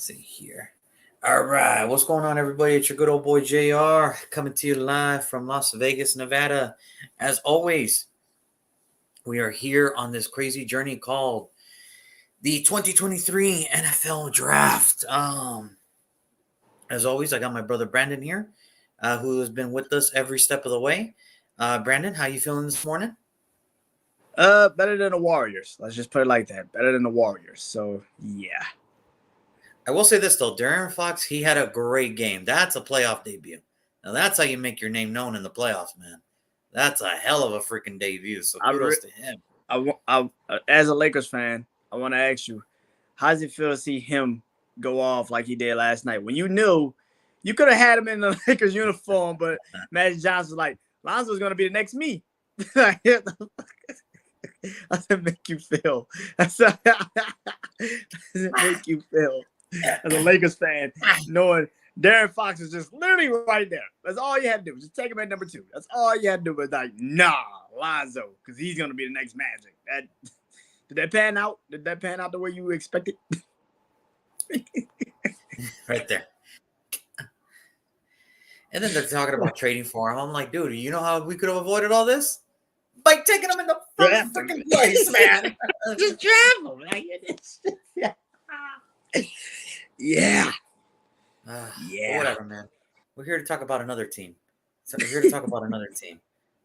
see here. All right, what's going on, everybody? It's your good old boy JR coming to you live from Las Vegas, Nevada. As always, we are here on this crazy journey called the 2023 NFL Draft. As always, I got my brother Brandon here, who has been with us every step of the way. Brandon, how you feeling this morning? Better than the Warriors. Let's just put it like that. Better than the Warriors. So yeah. I will say this though, Darren Fox, he had a great game. That's a playoff debut. Now that's how you make your name known in the playoffs, man. That's a hell of a freaking debut. So kudos to him. As a Lakers fan, I want to ask you, how does it feel to see him go off like he did last night? When you knew you could have had him in the Lakers uniform, but Magic Johnson was like, Lonzo's going to be the next me. How does it make you feel? How does it make you feel as a Lakers fan, knowing Darren Fox is just literally right there? That's all you had to do. Just take him at number 2. That's all you had to do. Was like, nah, Lonzo, because he's going to be the next Magic. Did that pan out? Did that pan out the way you expected? Right there. And then they're talking about trading for him. I'm like, dude, you know how we could have avoided all this? By taking him in the first freaking place, man. Just draft him. Yeah. Whatever, man. We're here to talk about another team. All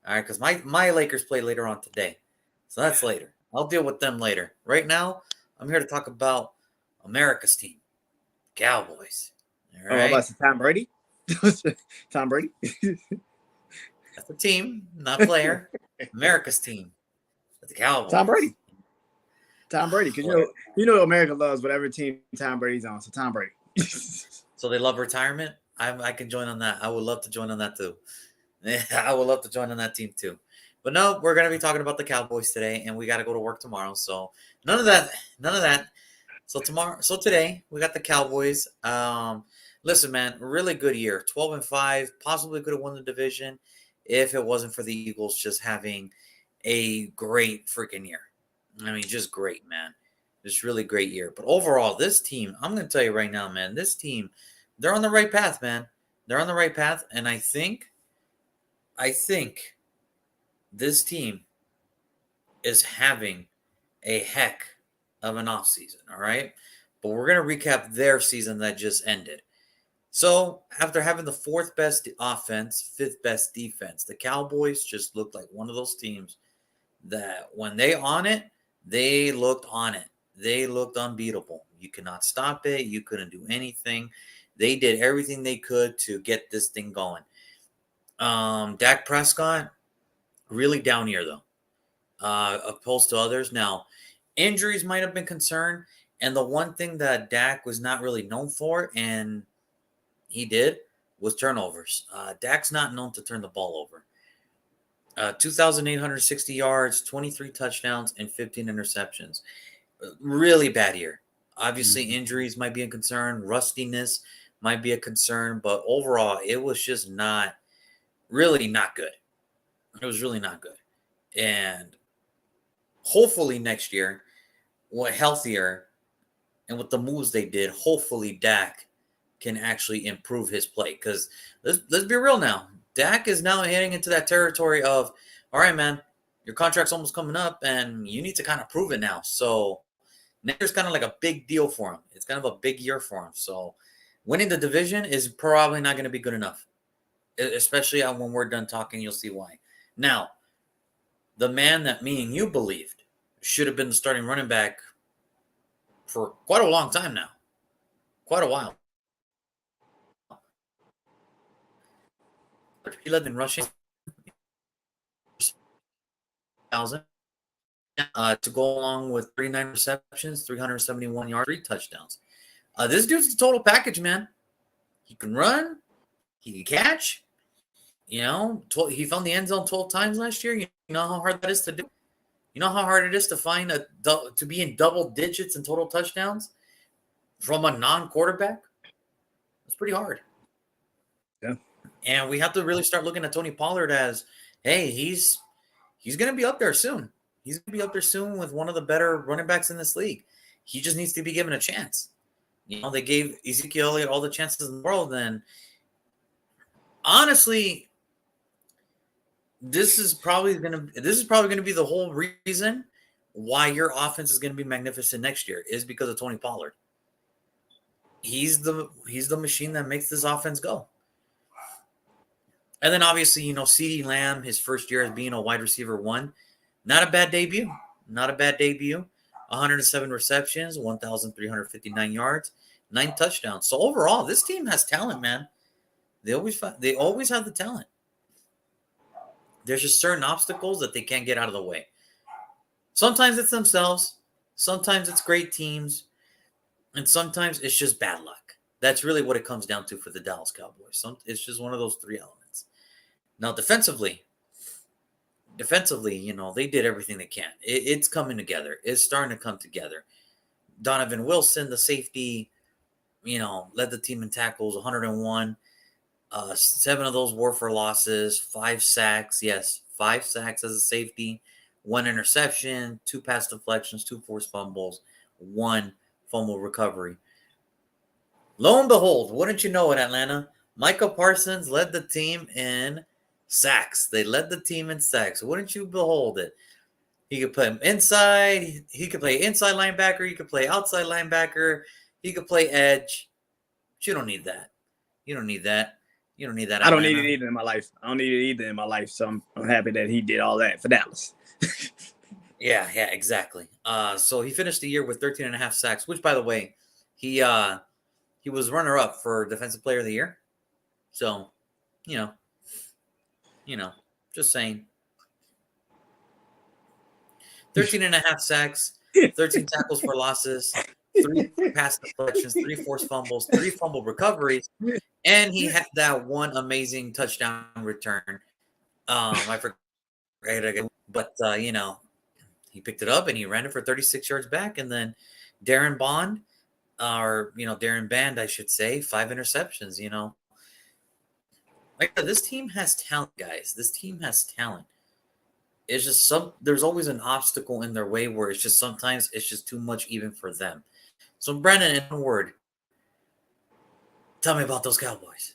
right, because my Lakers play later on today. So that's later. I'll deal with them later. Right now, I'm here to talk about America's team, Cowboys. All right. Oh, about Tom Brady? Tom Brady? That's the team, not player. America's team. The Cowboys. Tom Brady. Because you know America loves whatever team Tom Brady's on. So Tom Brady. So they love retirement? I can join on that. I would love to join on that too. I would love to join on that team too. But no, we're going to be talking about the Cowboys today, and we got to go to work tomorrow. So none of that. So today we got the Cowboys. Listen, man, really good year. 12-5, possibly could have won the division if it wasn't for the Eagles just having a great freaking year. I mean, just great, man. Just really great year. But overall, this team, I'm going to tell you right now, man, this team, they're on the right path, man. They're on the right path, and I think this team is having a heck of an offseason, all right? But we're going to recap their season that just ended. So, after having the 4th best offense, 5th best defense, the Cowboys just looked like one of those teams that when they on it, they looked on it. They looked unbeatable. You could not stop it. You couldn't do anything. They did everything they could to get this thing going. Dak Prescott, really down year, though, opposed to others. Now, injuries might have been concerned, and the one thing that Dak was not really known for, and he did, was turnovers. Dak's not known to turn the ball over. 2,860 yards, 23 touchdowns, and 15 interceptions. Really bad year. Obviously, injuries might be a concern. Rustiness might be a concern. But overall, it was just really not good. It was really not good. And hopefully next year, healthier, and with the moves they did, hopefully Dak can actually improve his play. Because let's be real now. Dak is now heading into that territory of, all right, man, your contract's almost coming up, and you need to kind of prove it now. So next year's kind of like a big deal for him. It's kind of a big year for him. So winning the division is probably not going to be good enough, especially when we're done talking. You'll see why. Now, the man that me and you believed should have been the starting running back for quite a long time now, quite a while. He led in rushing, to go along with 39 receptions, 371 yards, 3 touchdowns. This dude's the total package, man. He can run, he can catch. You know, he found the end zone 12 times last year. You know how hard that is to do. You know how hard it is to find to be in double digits in total touchdowns from a non-quarterback. It's pretty hard. Yeah. And we have to really start looking at Tony Pollard as, hey, he's going to be up there soon. He's going to be up there soon with one of the better running backs in this league. He just needs to be given a chance. They gave Ezekiel Elliott all the chances in the world. And honestly, this is probably gonna be the whole reason why your offense is gonna be magnificent next year is because of Tony Pollard. He's the machine that makes this offense go. And then obviously, CeeDee Lamb, his first year as being a wide receiver one, not a bad debut. Not a bad debut. 107 receptions, 1,359 yards, 9 touchdowns. So overall, this team has talent, man. They always have the talent. There's just certain obstacles that they can't get out of the way. Sometimes it's themselves, sometimes it's great teams, and sometimes it's just bad luck. That's really what it comes down to for the Dallas Cowboys. It's just one of those three elements. Now, defensively, they did everything they can. It's coming together. It's starting to come together. Donovan Wilson, the safety, led the team in tackles, 101. 7 of those were for losses, 5 sacks. Yes, 5 sacks as a safety, 1 interception, 2 pass deflections, 2 forced fumbles, 1 fumble recovery. Lo and behold, wouldn't you know it, Atlanta? Micah Parsons led the team in sacks. They led the team in sacks. Wouldn't you behold it? He could play him inside. He could play inside linebacker. He could play outside linebacker. He could play edge. But you don't need that. You don't need that. You don't need that. Atlanta. I don't need it either in my life. So I'm happy that he did all that for Dallas. Yeah, exactly. So he finished the year with 13 and a half sacks, which, by the way, he was runner-up for Defensive Player of the Year. So, just saying. 13 and a half sacks, 13 tackles for losses, 3 pass deflections, 3 forced fumbles, 3 fumble recoveries, and he had that 1 amazing touchdown return. I forgot, but he picked it up and he ran it for 36 yards back, and then Darren Bond, Darren Band, I should say, 5 interceptions. Like this team has talent, guys. This team has talent. It's just there's always an obstacle in their way where it's just sometimes it's just too much even for them. So Brandon, in one word, tell me about those Cowboys.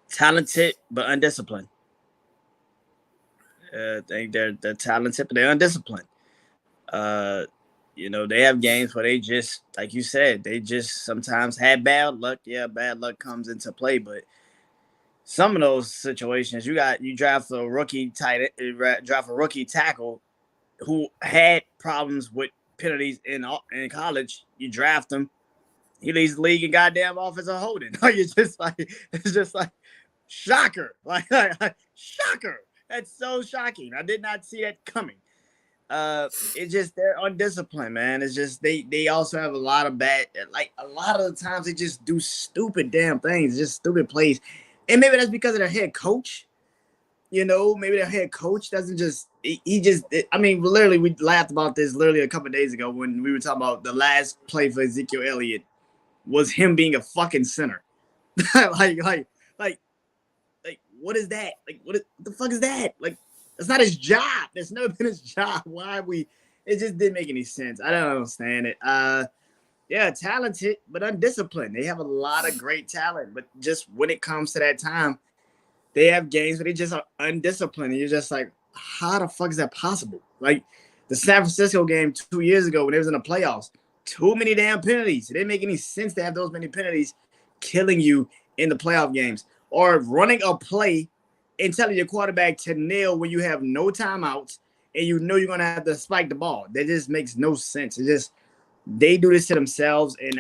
Talented but undisciplined. I think they're talented but they're undisciplined. They have games where they just, like you said, they just sometimes had bad luck. Yeah, bad luck comes into play, but some of those situations, you draft a rookie tackle who had problems with penalties in college. You draft him, he leads the league in goddamn offensive holding. It's just like shocker, like shocker. That's so shocking. I did not see that coming. It's just they're undisciplined, man. It's just they also have a lot of bad, like a lot of the times they just do stupid damn things, just stupid plays. And maybe that's because of their head coach. Maybe their head coach doesn't literally, we laughed about this literally a couple of days ago when we were talking about the last play for Ezekiel Elliott was him being a fucking center. like, what is that? Like, what the fuck is that? Like, it's not his job. That's never been his job. It just didn't make any sense. I don't understand it. Yeah, talented, but undisciplined. They have a lot of great talent, but just when it comes to that time, they have games where they just are undisciplined. And you're just like, how the fuck is that possible? Like the San Francisco game 2 years ago when they was in the playoffs, too many damn penalties. It didn't make any sense to have those many penalties killing you in the playoff games. Or running a play and telling your quarterback to kneel when you have no timeouts and you're going to have to spike the ball. That just makes no sense. It just, they do this to themselves, and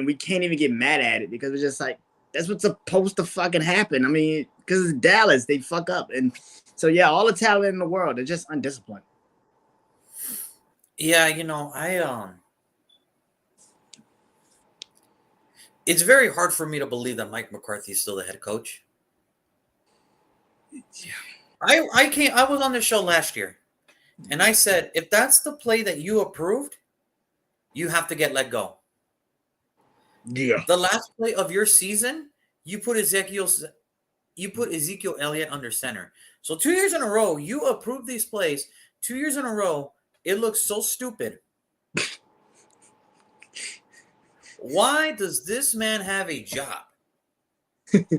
we can't even get mad at it because it's just like that's what's supposed to fucking happen. I mean, because it's Dallas, they fuck up, and so yeah, all the talent in the world, they're just undisciplined. Yeah, it's very hard for me to believe that Mike McCarthy is still the head coach. Yeah. I was on the show last year, and I said if that's the play that you approved, you have to get let go. Yeah. The last play of your season, you put Ezekiel Elliott under center. So 2 years in a row, you approved these plays. 2 years in a row, It looks so stupid. Why does this man have a job?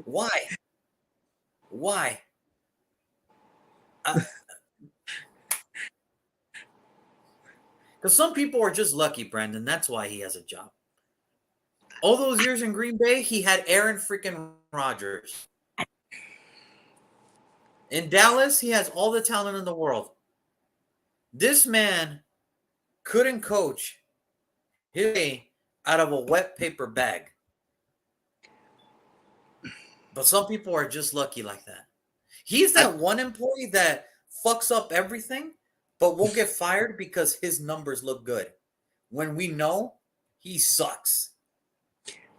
Why? Why? Because some people are just lucky, Brandon. That's why he has a job. All those years in Green Bay, he had Aaron freaking Rodgers. In Dallas, he has all the talent in the world. This man couldn't coach his way out of a wet paper bag. But some people are just lucky like that. He's that one employee that fucks up everything, but won't get fired because his numbers look good. When we know he sucks.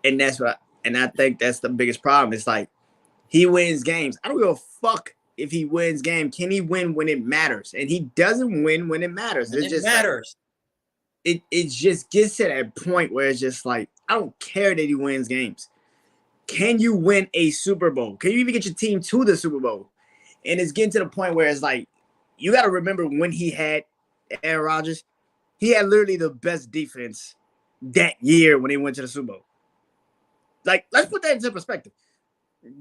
And that's what, and I think that's the biggest problem. It's like he wins games. I don't give a fuck if he wins game. Can he win when it matters? And he doesn't win when it matters. It just matters. Like, it just gets to that point where it's just like, I don't care that he wins games. Can you win a Super Bowl? Can you even get your team to the Super Bowl? And it's getting to the point where it's like, you got to remember when he had Aaron Rodgers, he had literally the best defense that year when he went to the Super Bowl. Like, let's put that into perspective.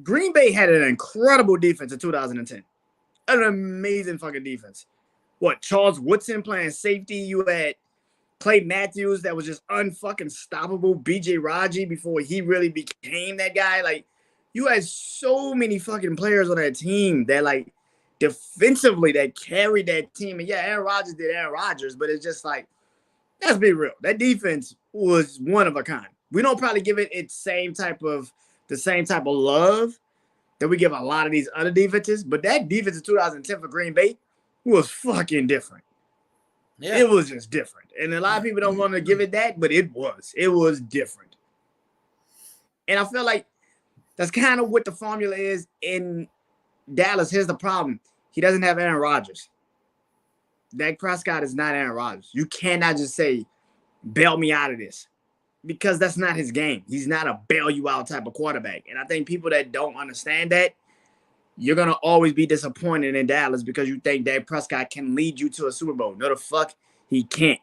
Green Bay had an incredible defense in 2010. An amazing fucking defense. What, Charles Woodson playing safety? You had Clay Matthews that was just unfucking stoppable. BJ Raji before he really became that guy. Like, you had so many fucking players on that team that, like, defensively that carried that team. And yeah, Aaron Rodgers did Aaron Rodgers, but it's just like, let's be real. That defense was one of a kind. We don't probably give it the same type of love that we give a lot of these other defenses, but that defense in 2010 for Green Bay was fucking different. Yeah. It was just different. And a lot of people don't want to give it that, but it was different. And I feel like that's kind of what the formula is in Dallas. Here's the problem. He doesn't have Aaron Rodgers. Dak Prescott is not Aaron Rodgers. You cannot just say, bail me out of this, because that's not his game. He's not a bail you out type of quarterback. And I think people that don't understand that, you're going to always be disappointed in Dallas because you think Dak Prescott can lead you to a Super Bowl. No, the fuck he can't.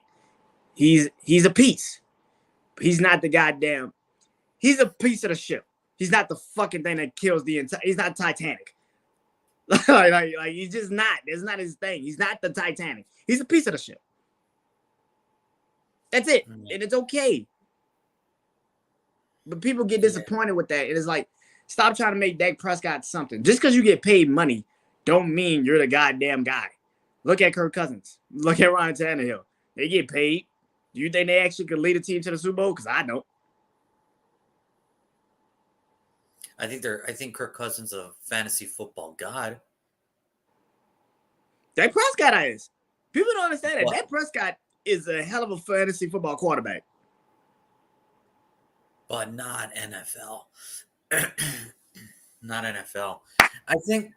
He's a piece. He's not the goddamn. He's a piece of the ship. He's not the fucking thing that kills the entire. He's not Titanic. like he's just not. That's not his thing. He's not the Titanic. He's a piece of the ship. That's it. And it's okay. But people get disappointed with that. It is like, stop trying to make Dak Prescott something. Just because you get paid money don't mean you're the goddamn guy. Look at Kirk Cousins. Look at Ryan Tannehill. They get paid. Do you think they actually could lead a team to the Super Bowl? Because I don't. I think Kirk Cousins is a fantasy football god. Dak Prescott is. People don't understand that. What? Dak Prescott is a hell of a fantasy football quarterback. But not NFL. Not NFL. I think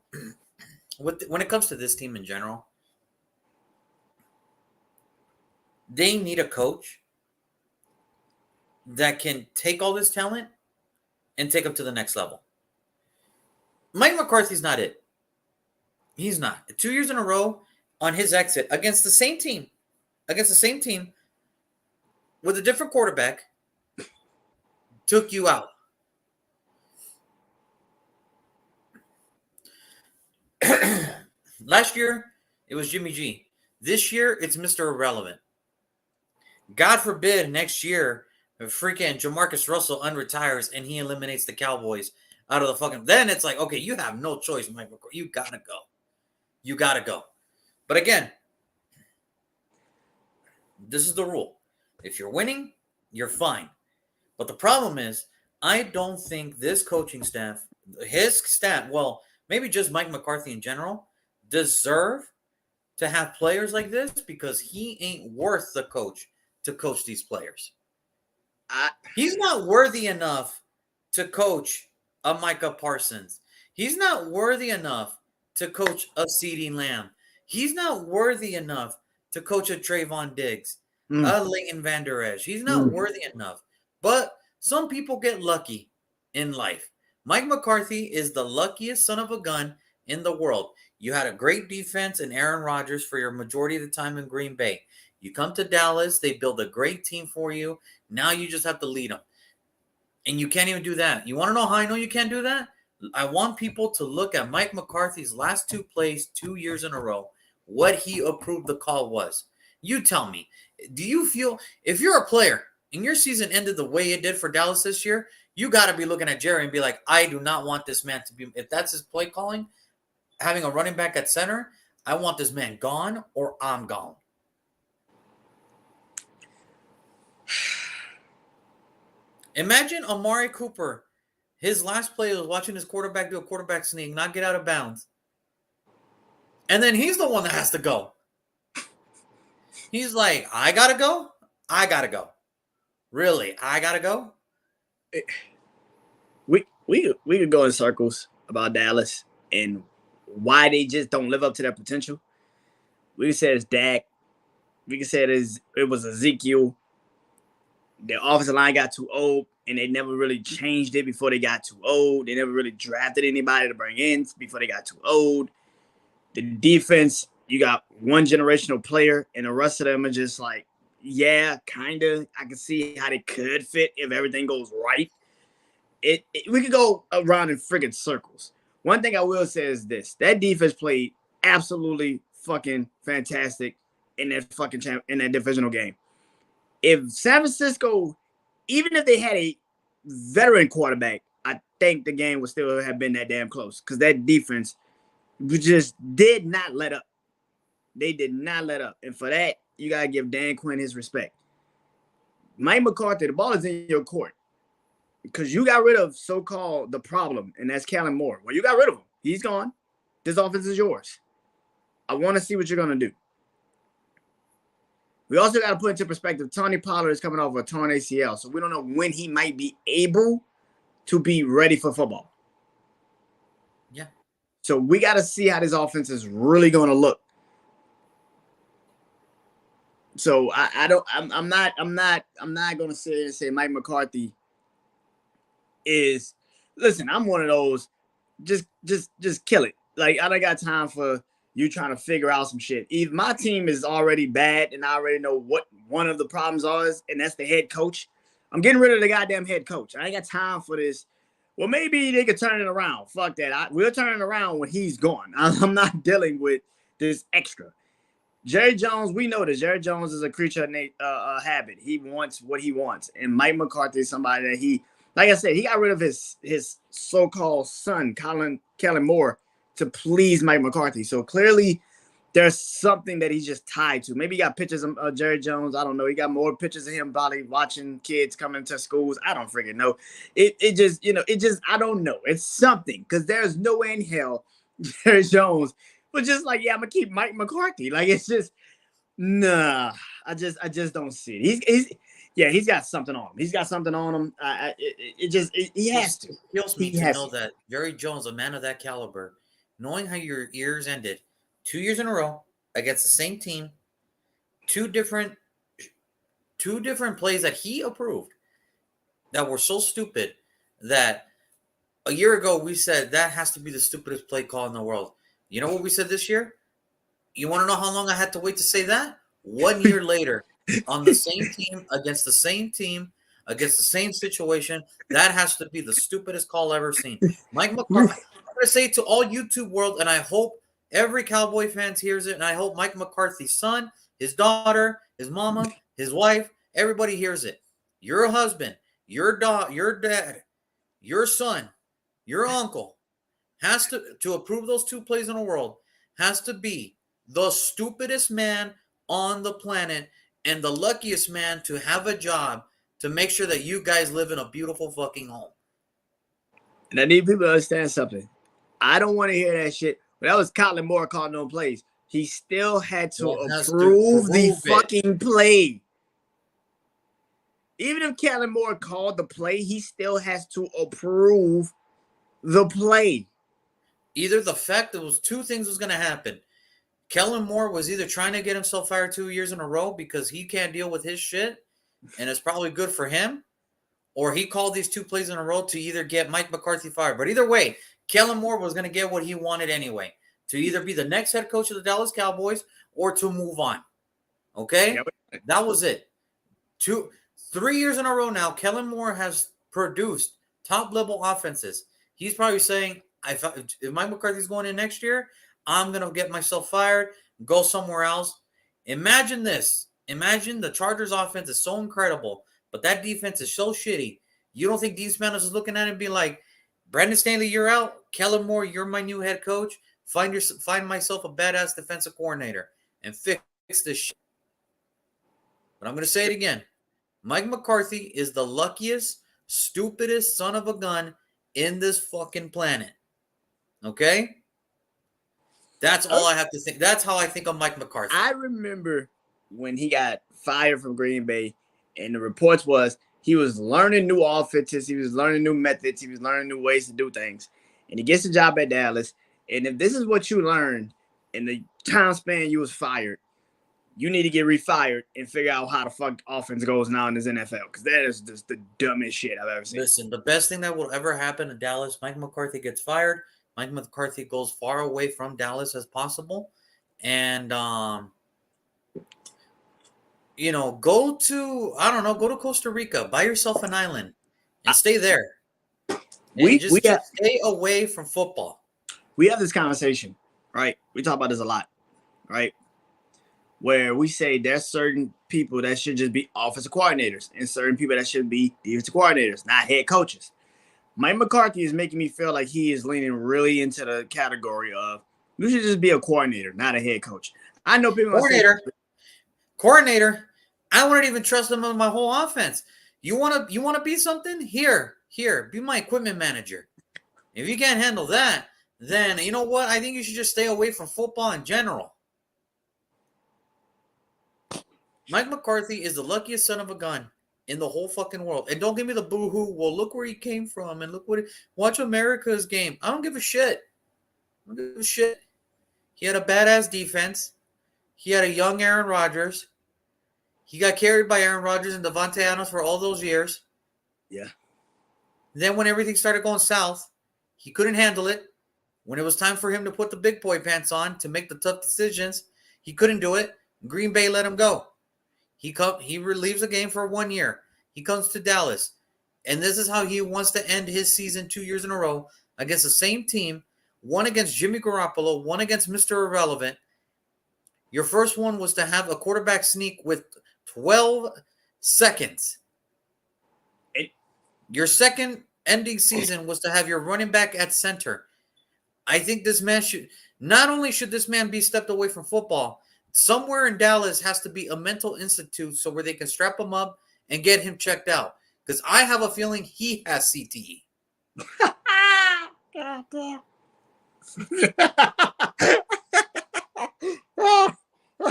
when it comes to this team in general, they need a coach that can take all this talent and take them to the next level. Mike McCarthy's not it. He's not. 2 years in a row on his exit against the same team, with a different quarterback, took you out. Last year, it was Jimmy G. This year, it's Mr. Irrelevant. God forbid next year, freaking Jamarcus Russell unretires and he eliminates the Cowboys out of the fucking. Then it's like, okay, you have no choice, Mike McCarthy. You gotta go. You gotta go. But again, this is the rule. If you're winning, you're fine. But the problem is, I don't think this coaching staff, his staff, well, maybe just Mike McCarthy in general, deserve to have players like this because he ain't worth the coach to coach these players. He's not worthy enough to coach a Micah Parsons. He's not worthy enough to coach a CeeDee Lamb. He's not worthy enough to coach a Trayvon Diggs, a Leighton Vander Esch. He's not worthy enough. But some people get lucky in life. Mike McCarthy is the luckiest son of a gun in the world. You had a great defense and Aaron Rodgers for your majority of the time in Green Bay. You come to Dallas, they build a great team for you. Now you just have to lead them. And you can't even do that. You want to know how I know you can't do that? I want people to look at Mike McCarthy's last 2 plays 2 years in a row, what he approved the call was. You tell me, do you feel, if you're a player and your season ended the way it did for Dallas this year, you got to be looking at Jerry and be like, I do not want this man to be, if that's his play calling, having a running back at center, I want this man gone or I'm gone. Imagine Amari Cooper. His last play was watching his quarterback do a quarterback sneak, not get out of bounds. And then he's the one that has to go. He's like, I got to go? I got to go. Really? I got to go? We could go in circles about Dallas and why they just don't live up to their potential. We could say it's Dak. We could say it was Ezekiel. Their offensive line got too old, and they never really changed it before they got too old. They never really drafted anybody to bring in before they got too old. The defense, you got one generational player, and the rest of them are just like, yeah, kind of. I can see how they could fit if everything goes right. We could go around in friggin' circles. One thing I will say is this: that defense played absolutely fucking fantastic in that in that divisional game. If San Francisco, even if they had a veteran quarterback, I think the game would still have been that damn close because that defense just did not let up. They did not let up. And for that, you got to give Dan Quinn his respect. Mike McCarthy, the ball is in your court because you got rid of so-called the problem, and that's Kellen Moore. Well, you got rid of him. He's gone. This offense is yours. I want to see what you're going to do. We also got to put into perspective, Tony Pollard is coming off a torn ACL, so we don't know when he might be able to be ready for football. Yeah. So we got to see how this offense is really going to look. So I'm not going to sit and say Mike McCarthy is. Listen, I'm one of those. Just kill it. Like I don't got time for you trying to figure out some shit. If my team is already bad and I already know what one of the problems is, and that's the head coach, I'm getting rid of the goddamn head coach. I ain't got time for this. Well, maybe they could turn it around. Fuck that. We'll turn it around when he's gone. I'm not dealing with this extra. Jerry Jones, we know that Jerry Jones is a creature of habit. He wants what he wants. And Mike McCarthy is somebody that like I said, he got rid of his so-called son, Kellen Moore, to please Mike McCarthy. So clearly there's something that he's just tied to. Maybe he got pictures of Jerry Jones. I don't know. He got more pictures of him probably watching kids coming to schools. I don't freaking know. It just, I don't know. It's something because there's no way in hell Jerry Jones was just like, yeah, I'm going to keep Mike McCarthy. Like, it's just, nah, I just don't see it. He's got something on him. He's got something on him. He has to. It kills me to know that Jerry Jones, a man of that caliber, knowing how your years ended 2 years in a row against the same team, two different plays that he approved that were so stupid that a year ago we said that has to be the stupidest play call in the world. You know what we said this year? You want to know how long I had to wait to say that? 1 year later, on the same team, against the same situation, that has to be the stupidest call ever seen. Mike McCarthy, I'm going to say it to all YouTube world, and I hope every Cowboy fan hears it, and I hope Mike McCarthy's son, his daughter, his mama, his wife, everybody hears it. Your husband, your dad, your son, your uncle has to approve those 2 plays in the world, has to be the stupidest man on the planet and the luckiest man to have a job to make sure that you guys live in a beautiful fucking home. And I need people to understand something. I don't want to hear that shit. But that was Colin Moore calling no plays. He still had to approve the fucking play. Even if Kellen Moore called the play, he still has to approve the play. Either the fact that was 2 things was going to happen. Kellen Moore was either trying to get himself fired 2 years in a row because he can't deal with his shit, and it's probably good for him, or he called these 2 plays in a row to either get Mike McCarthy fired. But either way, Kellen Moore was going to get what he wanted anyway, to either be the next head coach of the Dallas Cowboys or to move on. Okay? Yep. That was it. 3 years in a row now, Kellen Moore has produced top-level offenses. He's probably saying, if Mike McCarthy's going in next year, I'm going to get myself fired, go somewhere else. Imagine this. Imagine the Chargers offense is so incredible, but that defense is so shitty. You don't think Dean Spanos is looking at it and be like, Brandon Staley, you're out. Kellen Moore, you're my new head coach. Find myself a badass defensive coordinator and fix this shit. But I'm going to say it again. Mike McCarthy is the luckiest, stupidest son of a gun in this fucking planet. Okay? That's all I have to think. That's how I think of Mike McCarthy. I remember when he got fired from Green Bay, and the reports was he was learning new offenses, he was learning new methods, he was learning new ways to do things. And he gets a job at Dallas. And if this is what you learned in the time span you was fired, you need to get refired and figure out how the fuck offense goes now in this NFL, because that is just the dumbest shit I've ever seen. Listen, the best thing that will ever happen in Dallas, Mike McCarthy gets fired. Mike McCarthy goes far away from Dallas as possible. And, go to Costa Rica, buy yourself an island and stay there. And just stay away from football. We have this conversation, right? We talk about this a lot, right? Where we say there's certain people that should just be offensive coordinators and certain people that should be defensive coordinators, not head coaches. Mike McCarthy is making me feel like he is leaning really into the category of you should just be a coordinator, not a head coach. I know people coordinator. I wouldn't even trust him with my whole offense. You want to be something? Here, be my equipment manager. If you can't handle that, then you know what? I think you should just stay away from football in general. Mike McCarthy is the luckiest son of a gun in the whole fucking world. And don't give me the boo-hoo. Well, look where he came from and watch America's game. I don't give a shit. He had a badass defense. He had a young Aaron Rodgers. He got carried by Aaron Rodgers and Devontae Adams for all those years. Yeah. Then when everything started going south, he couldn't handle it. When it was time for him to put the big boy pants on to make the tough decisions, he couldn't do it. Green Bay let him go. He relieves the game for 1 year. He comes to Dallas. And this is how he wants to end his season 2 years in a row against the same team. One against Jimmy Garoppolo, one against Mr. Irrelevant. Your first one was to have a quarterback sneak with 12 seconds. Your second ending season was to have your running back at center. I think this man not only should this man be stepped away from football, somewhere in Dallas has to be a mental institute so where they can strap him up and get him checked out. Because I have a feeling he has CTE. God damn.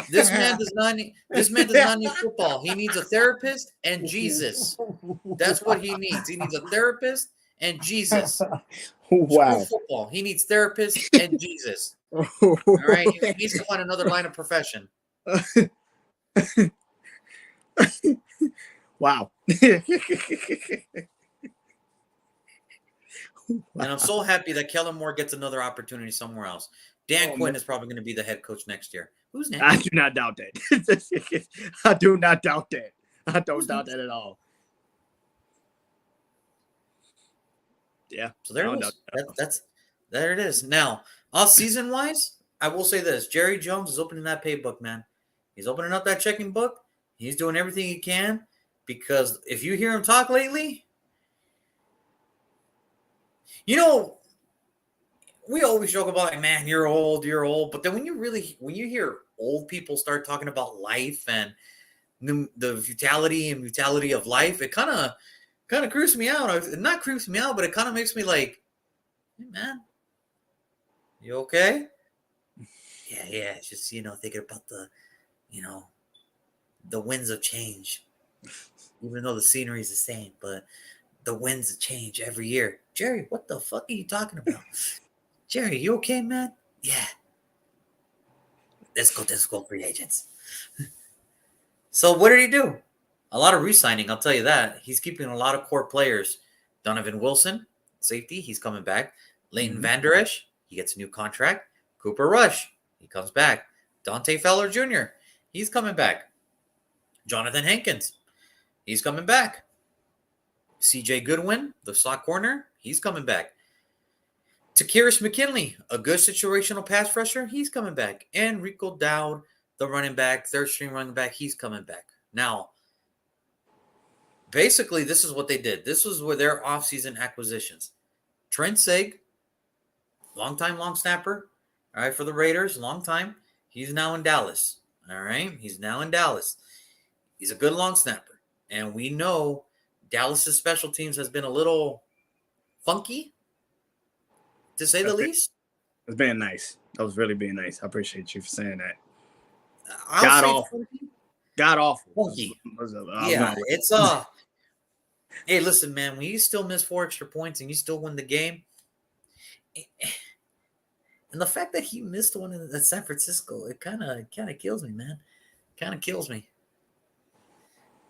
This man does not need football. He needs a therapist and Jesus. That's what he needs. He needs a therapist and Jesus. Wow. Football. He needs therapist and Jesus. All right. He needs to find another line of profession. Wow. And I'm so happy that Kellen Moore gets another opportunity somewhere else. Dan Quinn is probably going to be the head coach next year. Who's next? I do not doubt that. I do not doubt that. I don't doubt that at all. Yeah. So there it is. There it is. Now, season wise, I will say this: Jerry Jones is opening that paybook, man. He's opening up that checking book. He's doing everything he can because if you hear him talk lately, we always joke about like, man, you're old. But then when you hear old people start talking about life and the futility of life, it kind of creeps me out. Not creeps me out, but it kind of makes me like, hey, man, you okay? Yeah. It's just, thinking about the winds of change, even though the scenery is the same, but the winds of change every year. Jerry, what the fuck are you talking about? Jerry, you okay, man? Yeah. Let's go free agents. So what did he do? A lot of re-signing, I'll tell you that. He's keeping a lot of core players. Donovan Wilson, safety, he's coming back. Leighton Vander Esch, he gets a new contract. Cooper Rush, he comes back. Dante Fowler Jr., he's coming back. Jonathan Hankins, he's coming back. CJ Goodwin, the slot corner, he's coming back. Takirus McKinley, a good situational pass rusher, he's coming back. And Rico Dowd, the running back, third string running back, he's coming back. Now, basically, this is what they did. This was with their offseason acquisitions. Trent Sieg, long-time long snapper, all right, for the Raiders, long time. He's now in Dallas, all right? He's now in Dallas. He's a good long snapper. And we know Dallas's special teams has been a little funky, to say the least. It's being nice. That was really being nice. I appreciate you for saying that. God awful. God awful. Funky. Yeah, it's Hey, listen, man. When you still miss 4 extra points and you still win the game, and the fact that he missed one in San Francisco, it kind of kills me, man. Kind of kills me.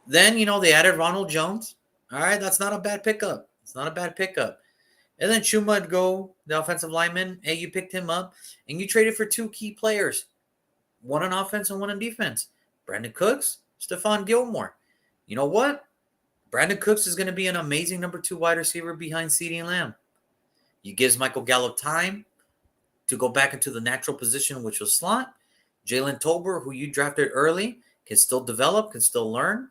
Then they added Ronald Jones. All right, that's not a bad pickup. It's not a bad pickup. And then Chuma Go, the offensive lineman, hey, you picked him up, and you traded for 2 key players, one on offense and one on defense. Brandon Cooks, Stephon Gilmore. You know what? Brandon Cooks is going to be an amazing number 2 wide receiver behind CeeDee Lamb. You gives Michael Gallup time to go back into the natural position, which was slot. Jalen Tolbert, who you drafted early, can still develop, can still learn.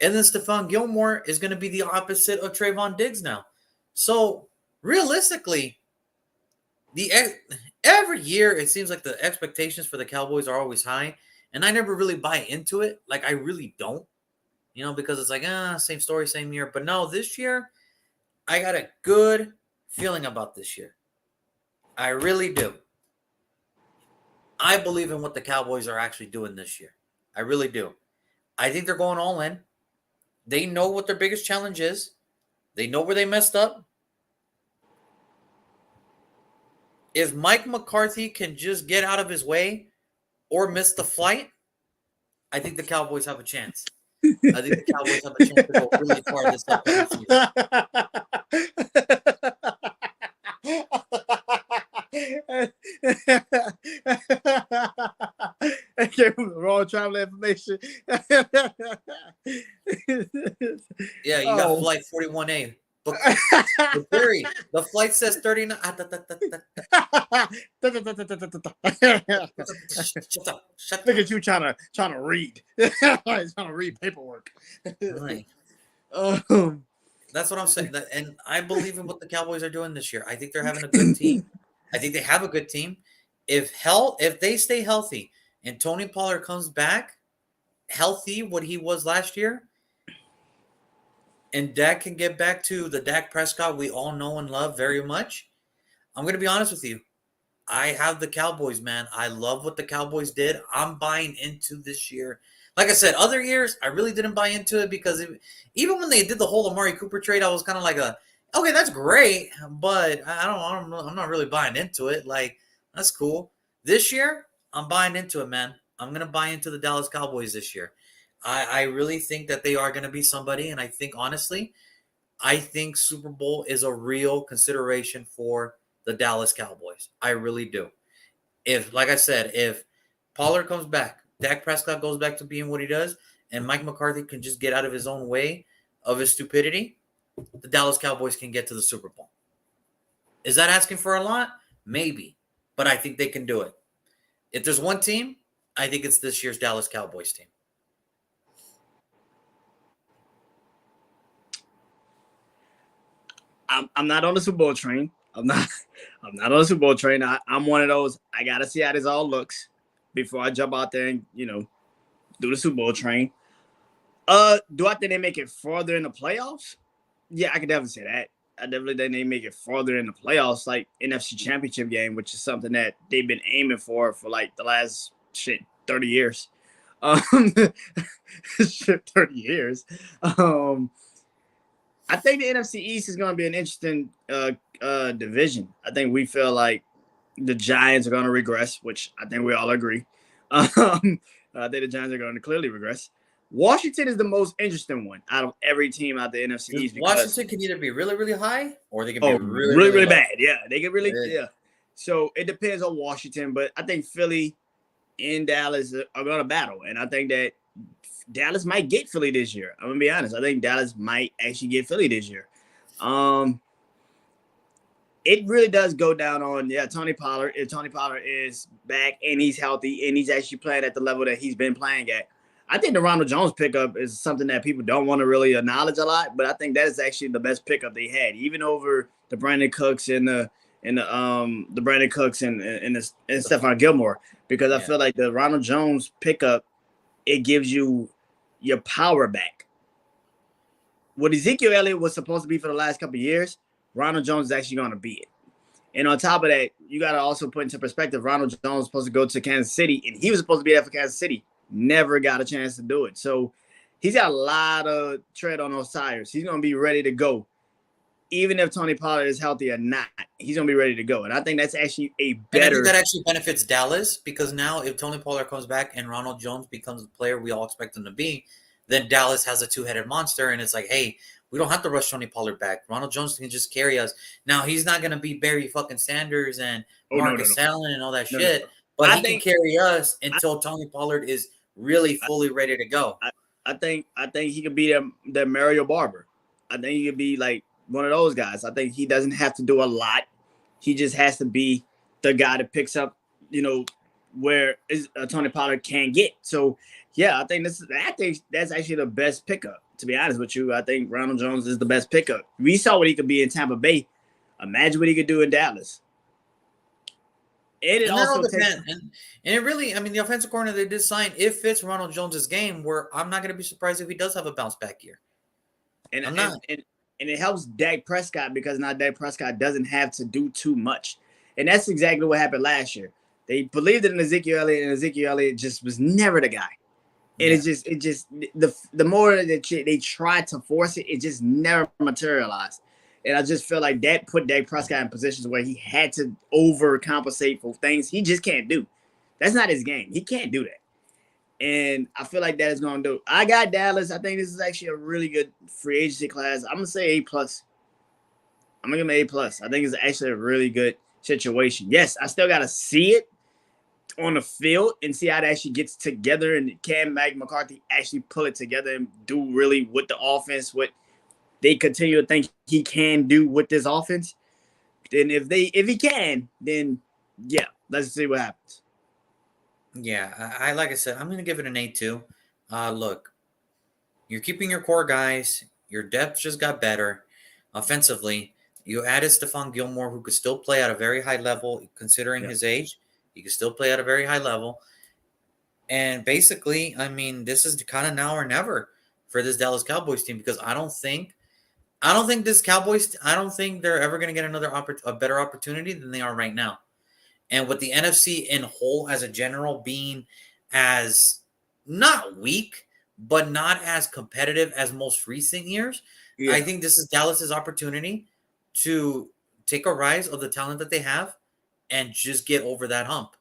And then Stephon Gilmore is going to be the opposite of Trayvon Diggs now. So, realistically, every year it seems like the expectations for the Cowboys are always high, and I never really buy into it. Like, I really don't, because it's like, same story, same year. But no, this year, I got a good feeling about this year. I really do. I believe in what the Cowboys are actually doing this year. I really do. I think they're going all in. They know what their biggest challenge is. They know where they messed up. If Mike McCarthy can just get out of his way or miss the flight, I think the Cowboys have a chance. I think the Cowboys have a chance to go really far this upcoming season. I gave him the wrong travel information. Yeah, you got flight 41A. But Barry, the flight says 39. Shut Look at you trying to read. Trying to read paperwork. Right. That's what I'm saying. And I believe in what the Cowboys are doing this year. I think they're having a good team. I think they have a good team. If they stay healthy and Tony Pollard comes back healthy, what he was last year, and Dak can get back to the Dak Prescott we all know and love very much, I'm going to be honest with you. I have the Cowboys, man. I love what the Cowboys did. I'm buying into this year. Like I said, other years, I really didn't buy into it because even when they did the whole Amari Cooper trade, I was kind of like, okay, that's great, but I'm not really buying into it. Like, that's cool. This year, I'm buying into it, man. I'm going to buy into the Dallas Cowboys this year. I really think that they are going to be somebody, and I think, honestly, Super Bowl is a real consideration for the Dallas Cowboys. I really do. Like I said, if Pollard comes back, Dak Prescott goes back to being what he does, and Mike McCarthy can just get out of his own way of his stupidity, the Dallas Cowboys can get to the Super Bowl. Is that asking for a lot? Maybe, but I think they can do it. If there's one team, I think it's this year's Dallas Cowboys team. I'm not on the Super Bowl train. I'm not on the Super Bowl train. I'm one of those. I gotta see how this all looks before I jump out there and do the Super Bowl train. Do I think they make it farther in the playoffs? Yeah, I can definitely say that. I definitely think they make it farther in the playoffs, like NFC Championship game, which is something that they've been aiming for like the last 30 years. 30 years. I think the NFC East is going to be an interesting division. I think we feel like the Giants are going to regress, which I think we all agree. I think the Giants are going to clearly regress. Washington is the most interesting one out of every team out the NFC East. Washington can either be really, really high or they can be really, really bad. Yeah, they can really. Yeah, So it depends on Washington, but I think Philly and Dallas are going to battle, and I think that Dallas might get Philly this year. I'm gonna be honest. I think Dallas might actually get Philly this year. Um, it really does go down on Tony Pollard. If Tony Pollard is back and he's healthy and he's actually playing at the level that he's been playing at, I think the Ronald Jones pickup is something that people don't want to really acknowledge a lot. But I think that is actually the best pickup they had, even over the Brandon Cooks and the Brandon Cooks and Stephon Gilmore, because I feel like the Ronald Jones pickup, it gives you your power back. What Ezekiel Elliott was supposed to be for the last couple of years, Ronald Jones is actually going to be it. And on top of that, you got to also put into perspective, Ronald Jones was supposed to go to Kansas City, and he was supposed to be there for Kansas City. Never got a chance to do it. So he's got a lot of tread on those tires. He's going to be ready to go. Even if Tony Pollard is healthy or not, he's going to be ready to go. And I think that's actually a better. And I think that actually benefits Dallas, because now if Tony Pollard comes back and Ronald Jones becomes the player we all expect him to be, then Dallas has a two-headed monster. And it's like, hey, we don't have to rush Tony Pollard back. Ronald Jones can just carry us. Now, he's not going to be Barry fucking Sanders and Marcus Allen and all that shit, but he can carry us until Tony Pollard is really fully ready to go. I think he could be the Mario Barber. I think he could be like one of those guys. I think he doesn't have to do a lot. He just has to be the guy that picks up, where Tony Pollard can get. So, yeah, I think that's actually the best pickup. To be honest with you, I think Ronald Jones is the best pickup. We saw what he could be in Tampa Bay. Imagine what he could do in Dallas. And it also depends. And it really, I mean, the offensive corner they did sign, it fits Ronald Jones's game, where I'm not going to be surprised if he does have a bounce back year. And I'm not. And it helps Dak Prescott, because now Dak Prescott doesn't have to do too much. And that's exactly what happened last year. They believed in Ezekiel Elliott, and Ezekiel Elliott just was never the guy. And it just the more that they tried to force it, it just never materialized. And I just feel like that put Dak Prescott in positions where he had to overcompensate for things he just can't do. That's not his game. He can't do that. And I feel like that is going to do. I got Dallas. I think this is actually a really good free agency class. I'm going to say A+. I'm going to give him A+. I think it's actually a really good situation. Yes, I still got to see it on the field and see how it actually gets together, and can Mike McCarthy actually pull it together and do really with the offense what they continue to think he can do with this offense. Then if he can, then yeah, let's see what happens. Yeah, I like I said, I'm going to give it an A2. Look, you're keeping your core guys. Your depth just got better offensively. You added Stephon Gilmore, who could still play at a very high level, considering his age. He can still play at a very high level. And basically, I mean, this is kind of now or never for this Dallas Cowboys team, because I don't think this Cowboys, I don't think they're ever going to get a better opportunity than they are right now. And with the NFC in whole as a general being as not weak, but not as competitive as most recent years, I think this is Dallas's opportunity to take a rise of the talent that they have and just get over that hump.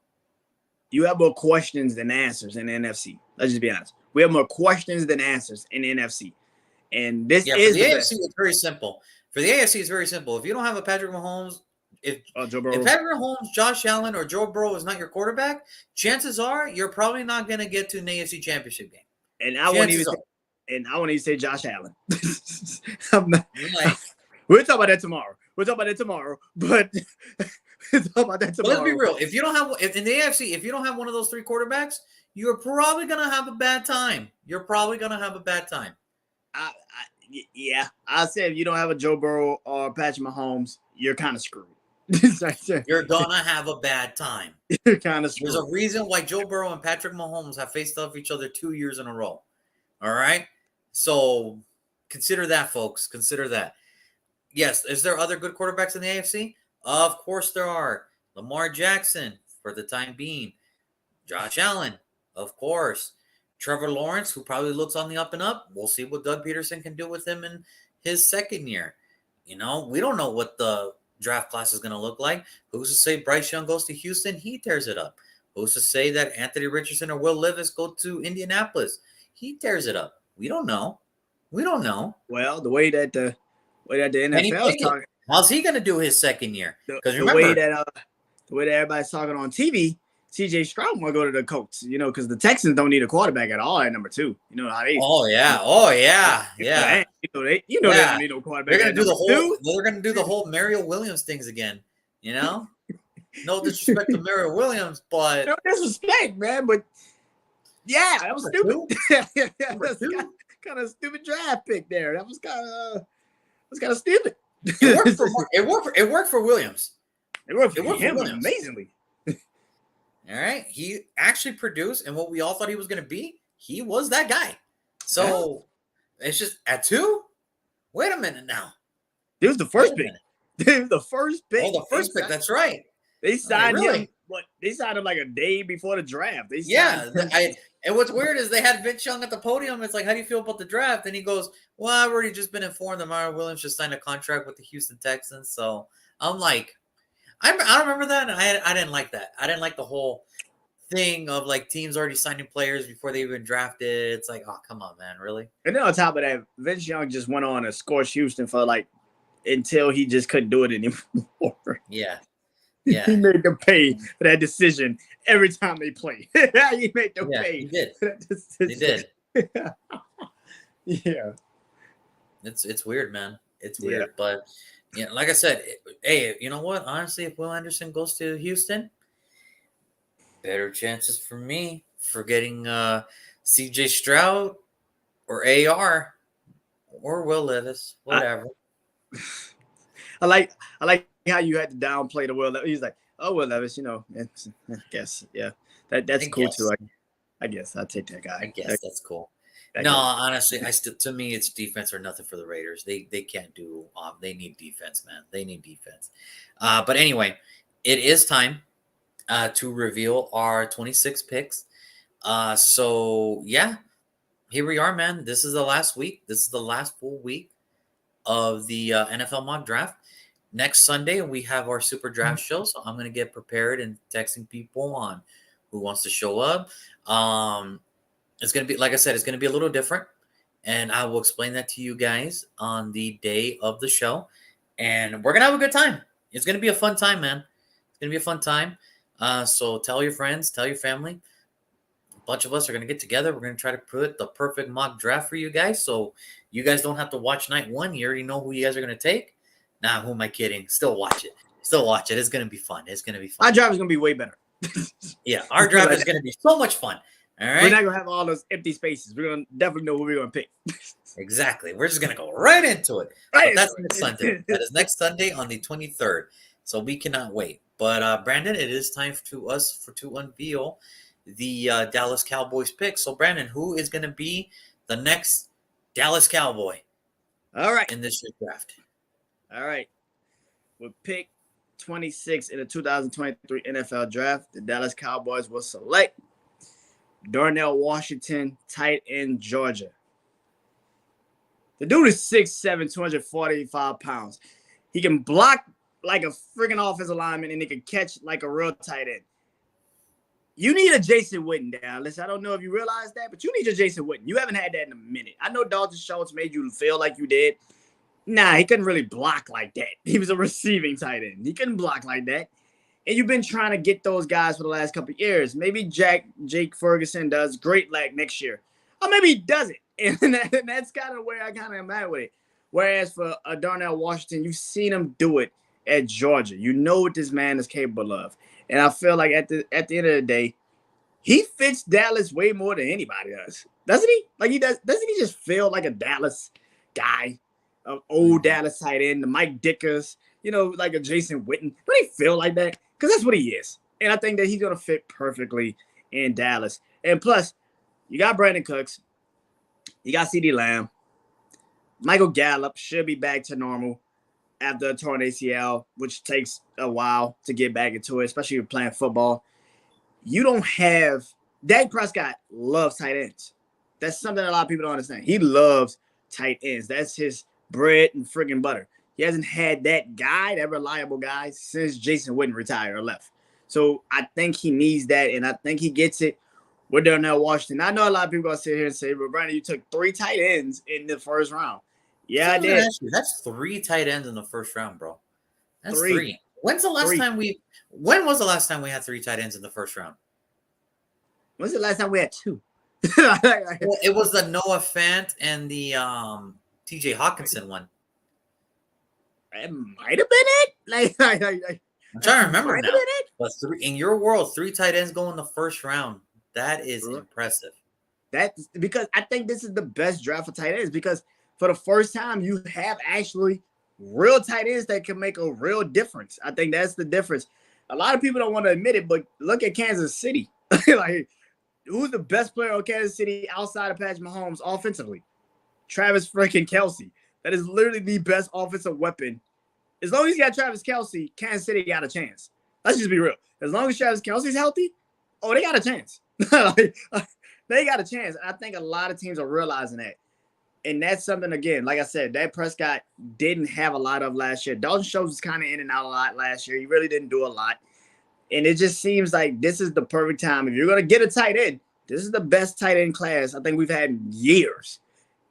You have more questions than answers in the NFC. Let's just be honest. We have more questions than answers in the NFC. And this is the AFC is very simple. For the AFC, it's very simple. If you don't have a Patrick Mahomes, if Patrick Mahomes, Josh Allen, or Joe Burrow is not your quarterback, chances are you're probably not going to get to an AFC Championship game. And I wouldn't even say Josh Allen. I'm not. We'll talk about that tomorrow. But let's be real. If you don't have in the AFC, if you don't have one of those three quarterbacks, you're probably gonna have a bad time. I'll say if you don't have a Joe Burrow or Patrick Mahomes, you're kind of screwed. You're gonna have a bad time. You're kind of screwed. There's a reason why Joe Burrow and Patrick Mahomes have faced off each other 2 years in a row. All right, so consider that, folks. Consider that. Yes, is there other good quarterbacks in the AFC? Of course there are. Lamar Jackson, for the time being. Josh Allen, of course. Trevor Lawrence, who probably looks on the up and up. We'll see what Doug Peterson can do with him in his second year. We don't know what the draft class is going to look like. Who's to say Bryce Young goes to Houston? He tears it up. Who's to say that Anthony Richardson or Will Levis go to Indianapolis? He tears it up. We don't know. Well, the way that the NFL is talking. How's he going to do his second year? Because remember, the way that everybody's talking on TV, CJ Stroud want to go to the Colts, because the Texans don't need a quarterback at all at number 2. You know how they. Oh yeah. Oh yeah. You know Yeah. that. They Yeah. don't need no quarterback They're gonna at do number the whole. 2. They're gonna do the whole Mario Williams things again. You know, no disrespect to Mario Williams, but No disrespect, man, but yeah, that was stupid. Number two. Kind of stupid draft pick there. That was kind of stupid. It worked for it worked for Williams. It worked for him Williams amazingly. All right, he actually produced, and what we all thought he was going to be, he was that guy. So it's just at 2. Wait a minute now. It was the first pick. It was the first pick. Oh, the first pick. That's right. They signed him. What? They signed him like a day before the draft. And what's weird is they had Vince Young at the podium. It's like, how do you feel about the draft? And he goes, "Well, I've already just been informed that Mario Williams just signed a contract with the Houston Texans." So I'm like, I don't remember that. And I didn't like that. I didn't like the whole thing of like teams already signing players before they even drafted. It's like, oh, come on, man, really? And then on top of that, Vince Young just went on to scorch Houston for until he just couldn't do it anymore. Yeah. He made them pay for that decision every time they play. He made them pay. He did. For that decision. He did. Yeah. It's weird, man. It's weird, but yeah, like I said, hey, you know what? Honestly, if Will Anderson goes to Houston, better chances for me for getting CJ Stroud or AR or Will Levis, whatever. I like how you had to downplay the Will Levis. He's like, oh, Will Levis, I guess, yeah, that's cool too. I guess I'll take that guy. I guess that's cool. No, honestly, to me, it's defense or nothing for the Raiders. They can't do. They need defense, man. They need defense. But anyway, it is time to reveal our 26 picks. So yeah, here we are, man. This is the last week. This is the last full week of the NFL mock draft. Next Sunday, we have our super draft show. So I'm going to get prepared and texting people on who wants to show up. It's going to be, like I said, it's going to be a little different. And I will explain that to you guys on the day of the show. And we're going to have a good time. It's going to be a fun time, man. It's going to be a fun time. So tell your friends, tell your family. A bunch of us are going to get together. We're going to try to put the perfect mock draft for you guys. So you guys don't have to watch night 1. You already know who you guys are going to take. Nah, who am I kidding? Still watch it. It's going to be fun. It's going to be fun. Our draft is going to be way better. Yeah, our draft is going to be so much fun. All right. We're not going to have all those empty spaces. We're going to definitely know who we're going to pick. Exactly. We're just going to go right into it. Right. But that's next Sunday. That is next Sunday on the 23rd. So we cannot wait. But Brandon, it is time to unveil the Dallas Cowboys pick. So Brandon, who is going to be the next Dallas Cowboy? All right. In this year's draft. All right. With pick 26 in the 2023 NFL draft, the Dallas Cowboys will select Darnell Washington, tight end, Georgia. The dude is 6'7", 245 pounds. He can block like a freaking offensive lineman, and he can catch like a real tight end. You need a Jason Witten, Dallas. I don't know if you realize that, but you need your Jason Witten. You haven't had that in a minute. I know Dalton Schultz made you feel like you did. Nah, he couldn't really block like that. He was a receiving tight end. He couldn't block like that. And you've been trying to get those guys for the last couple of years. Maybe Jake Ferguson does great like next year. Or maybe he doesn't. And that's kind of where I kind of am at with it. Whereas for Darnell Washington, you've seen him do it at Georgia. You know what this man is capable of. And I feel like at the end of the day, he fits Dallas way more than anybody does. Doesn't he? Like he does. Doesn't he just feel like a Dallas guy? An old Dallas tight end, the Mike Dickers, like a Jason Witten. Don't he feel like that? Because that's what he is. And I think that he's going to fit perfectly in Dallas. And plus, you got Brandon Cooks. You got CeeDee Lamb. Michael Gallup should be back to normal after a torn ACL, which takes a while to get back into it, especially if you're playing football. You don't have – Dak Prescott loves tight ends. That's something a lot of people don't understand. He loves tight ends. That's his bread and friggin' butter. He hasn't had that guy, that reliable guy, since Jason Witten retired or left. So I think he needs that, and I think he gets it with Darnell Washington. I know a lot of people are going to sit here and say, but Brandon, you took 3 tight ends in the first round. Yeah, I did. That's 3 tight ends in the first round, bro. That's 3. When's the last Three. time we? When was the last time we had 3 tight ends in the first round? When's the last time we had 2? Well, it was the Noah Fant and the T.J. Hawkinson one. It might have been it. I'm trying to remember might now. have been it. But in your world, 3 tight ends go in the first round. That is Right. impressive. That's because I think this is the best draft for tight ends, because for the first time you have actually real tight ends that can make a real difference. I think that's the difference. A lot of people don't want to admit it, but look at Kansas City. Like, who's the best player on Kansas City outside of Patrick Mahomes offensively? Travis freaking Kelce. That is literally the best offensive weapon. As long as you got Travis Kelce, Kansas City got a chance. Let's just be real. As long as Travis Kelce's healthy, oh, they got a chance. They got a chance. I think a lot of teams are realizing that. And that's something, again, like I said, Dak Prescott didn't have a lot of last year. Dalton Schultz was kind of in and out a lot last year. He really didn't do a lot. And it just seems like this is the perfect time. If you're going to get a tight end, this is the best tight end class I think we've had in years.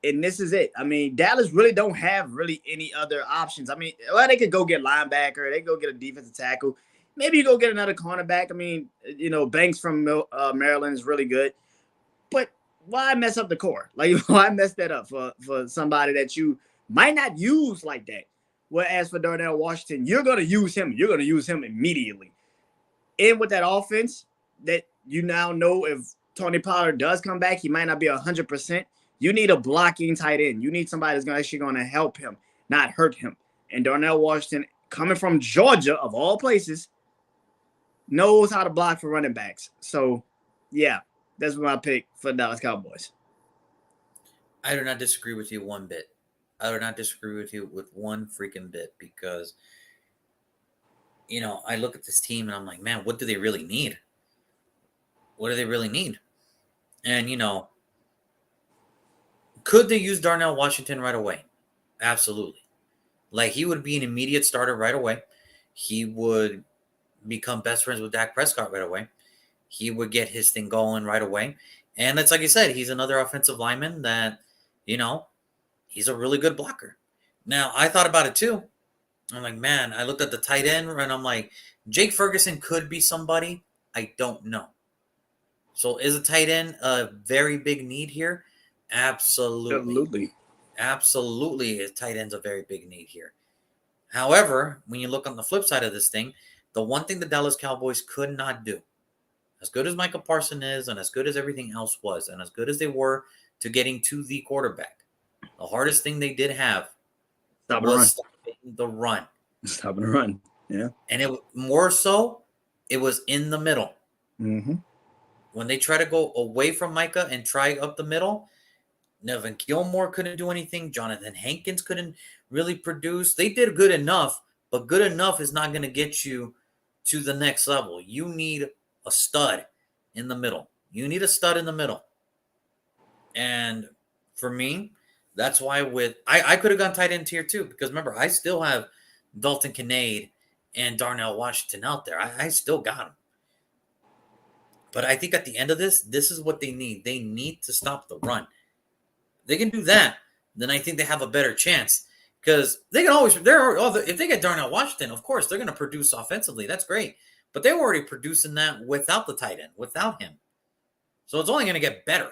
And this is it. I mean, Dallas really don't have really any other options. I mean, well, they could go get linebacker. They could go get a defensive tackle. Maybe you go get another cornerback. I mean, Banks from Maryland is really good. But why mess up the core? Like, why mess that up for somebody that you might not use like that? Whereas for Darnell Washington, you're going to use him. You're going to use him immediately. And with that offense that you now know, if Tony Pollard does come back, he might not be 100%. You need a blocking tight end. You need somebody that's actually going to help him, not hurt him. And Darnell Washington, coming from Georgia, of all places, knows how to block for running backs. So, yeah, that's my pick for the Dallas Cowboys. I do not disagree with you one bit. I do not disagree with you with one freaking bit, because, I look at this team and I'm like, man, what do they really need? What do they really need? And, could they use Darnell Washington right away? Absolutely. Like, he would be an immediate starter right away. He would become best friends with Dak Prescott right away. He would get his thing going right away. And it's like you said, he's another offensive lineman that, he's a really good blocker. Now, I thought about it too. I'm like, man, I looked at the tight end and I'm like, Jake Ferguson could be somebody. I don't know. So is a tight end a very big need here? Absolutely. Absolutely, a tight end's a very big need here. However, when you look on the flip side of this thing, the one thing the Dallas Cowboys could not do, as good as Micah Parsons is and as good as everything else was and as good as they were to getting to the quarterback, the hardest thing they did have was stopping the run. Stopping the run, yeah. And it more so, it was in the middle. Mm-hmm. When they try to go away from Micah and try up the middle, Nevin Gilmore couldn't do anything. Jonathan Hankins couldn't really produce. They did good enough, but good enough is not going to get you to the next level. You need a stud in the middle. You need a stud in the middle. And for me, that's why I could have gone tight end tier 2, because remember, I still have Dalton Kincaid and Darnell Washington out there. I still got them. But I think at the end of this is what they need. They need to stop the run. They can do that, then I think they have a better chance, because they can always. If they get Darnell Washington, of course they're going to produce offensively. That's great, but they were already producing that without the tight end, without him. So it's only going to get better.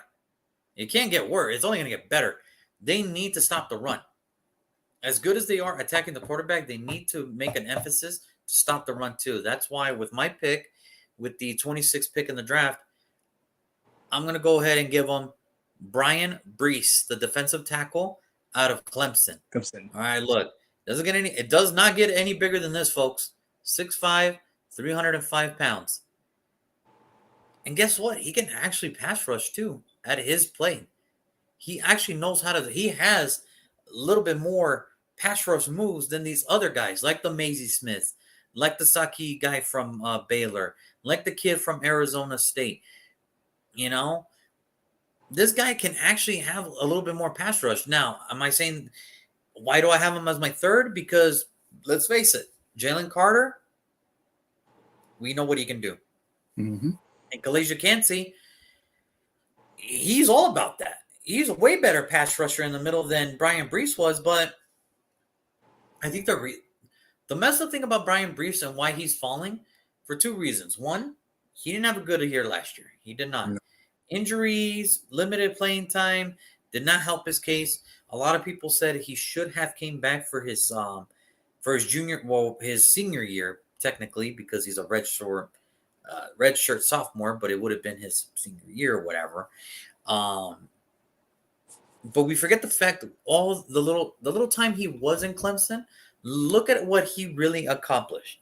It can't get worse. It's only going to get better. They need to stop the run. As good as they are attacking the quarterback, they need to make an emphasis to stop the run too. That's why with my pick, with the 26th pick in the draft, I'm going to go ahead and give them Brian Brees, the defensive tackle out of Clemson. All right, look. It does not get any bigger than this, folks. 6'5", 305 pounds. And guess what? He can actually pass rush too at his play. He actually knows how to. He has a little bit more pass rush moves than these other guys, like the Maisie Smith, like the Saki guy from Baylor, like the kid from Arizona State. This guy can actually have a little bit more pass rush. Now, am I saying, why do I have him as my third? Because let's face it, Jalen Carter, we know what he can do. Mm-hmm. And Kalasia Kancey, he's all about that. He's a way better pass rusher in the middle than Brian Brees was, but I think the The messed up thing about Brian Brees and why he's falling for two reasons. One, he didn't have a good year last year. He did not. No. Injuries, limited playing time did not help his case. A lot of people said he should have came back for his his senior year technically because he's a redshirt sophomore, but it would have been his senior year or whatever. But we forget the fact that all the little time he was in Clemson. Look at what he really accomplished.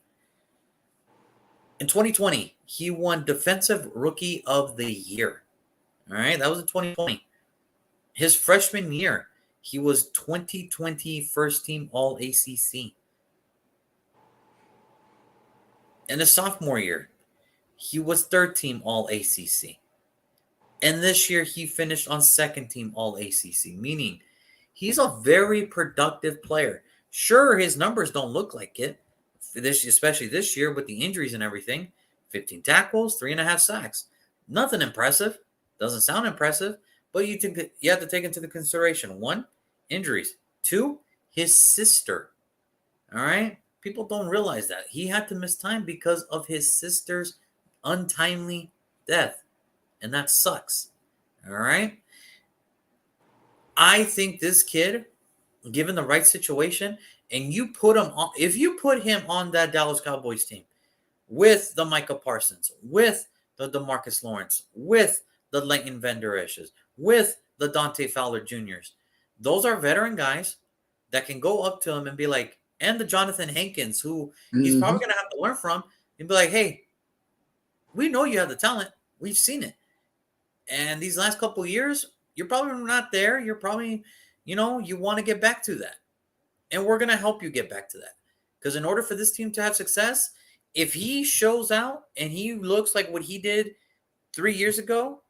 In 2020, he won Defensive Rookie of the Year. All right, that was in 2020. His freshman year, he was 2020 first team All ACC. In his sophomore year, he was third team All ACC. And this year, he finished on second team All ACC, meaning he's a very productive player. Sure, his numbers don't look like it, especially this year with the injuries and everything. 15 tackles, 3.5 sacks. Nothing impressive. Doesn't sound impressive, but you have to take into the consideration. One, injuries. Two, his sister. All right? People don't realize that. He had to miss time because of his sister's untimely death. And that sucks. All right? I think this kid, given the right situation, and you put him on, if you put him on that Dallas Cowboys team with the Micah Parsons, with the DeMarcus Lawrence, with the Leighton Vander Esch's, with the Dante Fowler Juniors, those are veteran guys that can go up to him and be like, and the Jonathan Hankins, who he's probably going to have to learn from, and be like, hey, we know you have the talent. We've seen it. And these last couple of years, you're probably not there. You're probably, you want to get back to that. And we're going to help you get back to that. Because in order for this team to have success, if he shows out and he looks like what he did 3 years ago,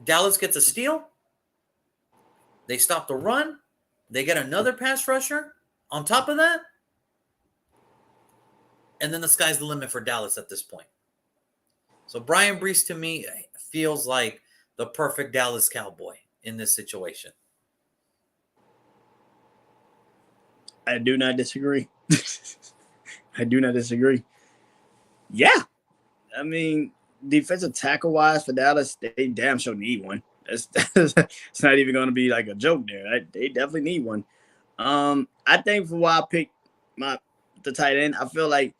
Dallas gets a steal. They stop the run. They get another pass rusher on top of that. And then the sky's the limit for Dallas at this point. So Brian Brees, to me, feels like the perfect Dallas Cowboy in this situation. I do not disagree. I do not disagree. Yeah. I mean, defensive tackle wise for Dallas, they damn sure need one. It's not even going to be like a joke there. They definitely need one. I think for why I picked the tight end, I feel like